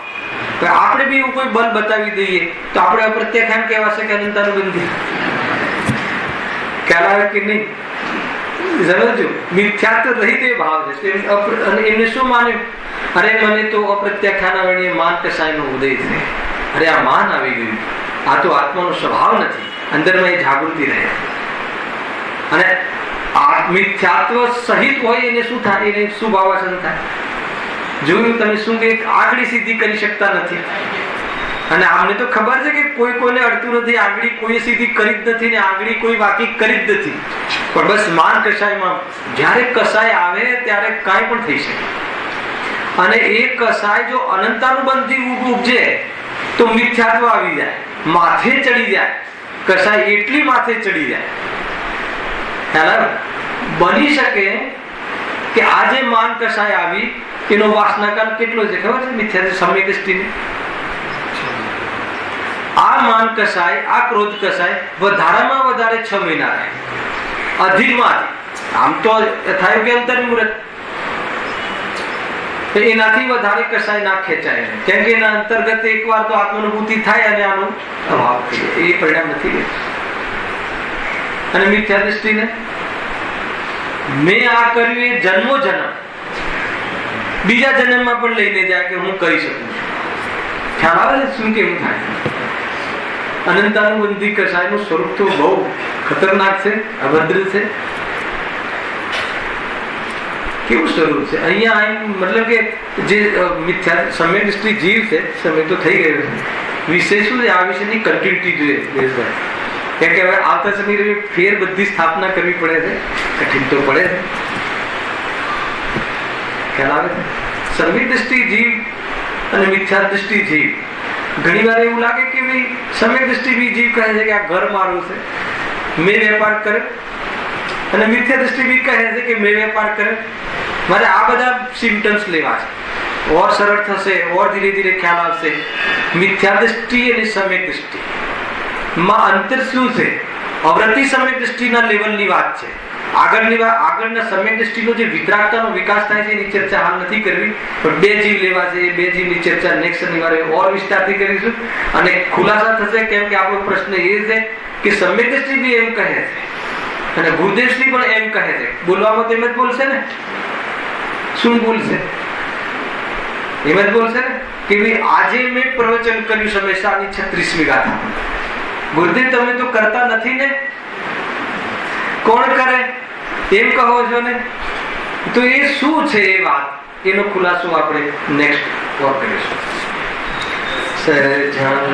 Speaker 1: આપણે બી એવું કોઈ બલ બતાવી દઈએ તો આપણે અપ્રત્યાખ્યાન કહેવાશે કે અનંતાનુબંધી? ખ્યાલ આવે કે નહીં? સમજો, મિથ્યાત્વ રહિત એ ભાવ છે. અને એમને શું માન્યું? અરે મને તો અપ્રત્યાખ્યાનાવર્ણીય માન કશાયનો ઉદય છે. અરે આ માન આવી ગયું, આ તો આત્માનો સ્વભાવ નથી, અંદરમાં એ જાગૃતિ રહે. અને મિથ્યાત્વ સહિત હોય એને શું થાય? એને શું ભાવાસન થાય? જોયું તમે શું કે આંગળી સીધી કરી શકતા નથી. અને આમને તો ખબર છે કે કોઈ કોઈને અડતું નથી, આંગળી કોઈ સીધી કરી જ નથી, ને આંગળી કોઈ વાકી કરી જ નથી. પણ બસ માન કસાયમાં જ્યારે કસાય આવે ત્યારે કાંઈ પણ થઈ શકે. અને એ કસાય જો અનંતાનુબંધી ઉપજે તો મિથ્યાત્વ આવી જાય, માથે ચડી જાય. કસાય એટલી માથે ચડી જાય. ખ્યાલ? બની શકે કે આજે માન કસાય આવી એનો વાસનાકાળ કેટલો છે ખબર છે? મિથ્યાત્વ સમ્યક દૃષ્ટિને આ માન કસાય, આ ક્રોધ કસાય વધારામાં વધારે 6 મહિના રહે. અધિકમાં આમ તો થાય કે અંતર મુહૂર્ત, એનાથી વધારે કસાય ના ખેંચાય, કેમ કે એના અંતર્ગત એકવાર તો આત્માનુભૂતિ થાય અને આનો અભાવ થઈ જાય. એ પરિણામ નથી લેતું. અને મિથ્યા દૃષ્ટિને મેં આ કર્યું એ જન્મો જન્મ બીજા જન્મમાં પણ લઈને જાય કે હું કરી શકું છું. ખ્યાલ આવે છે શું કેવું થાય? અનંતાનુબંધી કસાયનું સ્વરૂપ તો બહુ ખતરનાક છે, અભદ્ર છે. કેવું સ્વરૂપ છે અહીંયા? મતલબ કે જે મિથ્યા સમ્યક દૃષ્ટિ જીવ છે, સમય તો થઈ ગયો છે, વિષય શું છે આ વિષયની કન્ટિન્યુટી જોઈએ દેશભાઈ. કેમ કે હવે આવતા સમય ફેર બધી સ્થાપના કરવી પડે છે, કઠિન તો પડે છે. ખ્યાલ આવે છે? સમ્યક દૃષ્ટિ જીવ અને મિથ્યા દૃષ્ટિ જીવ. ઘણી વાર એવું લાગે કે ભાઈ સમ્યક દૃષ્ટિ બી જીવ કહે છે કે આ ઘર મારું છે, મેં વેપાર કર્યો અને મિથ્યા દ્રષ્ટિ બી કહે છે કે મેં વેપાર કર્યો. મારે આ બધા સિમ્ટમ્સ લેવા છે. ઓર સરળ થશે, ઓર ધીરે ધીરે ખ્યાલ આવશે. મિથ્યા દ્રષ્ટિ અને સમ્યક દ્રષ્ટિ માં અંતર શું છે? અવૃત્તિ સમ્યક દ્રષ્ટિના લેવલની વાત છે. આગળના સમ્યક દ્રષ્ટિનો જે વિતરાગતાનો વિકાસ થાય છે એની ચર્ચા હાલ નથી કરવી, પણ બે જીવ લેવા છે. બે જીવની ચર્ચા નેક્સ્ટ શનિવારે ઓર વિસ્તારથી કરીશું અને ખુલાસા થશે. કેમ કે આપણો પ્રશ્ન એ છે કે સમ્યક દ્રષ્ટિ બી એમ કહે છે અને ગુરુદેવશ્રી પણ એમ કહે છે. બોલવામાં તો એમ જ બોલશે ને. શું બોલશે? એમ જ બોલશે ને કે ભાઈ આજે મેં પ્રવચન કર્યું સમયસાની 36મી ગાથા. ગુરુદેવ તમે તો કરતા નથી ને, કોણ કરે એમ કહો છો ને. તો એ શું છે એ વાત, એનો ખુલાસો આપણે નેક્સ્ટ વોર કરીશું. સર્જન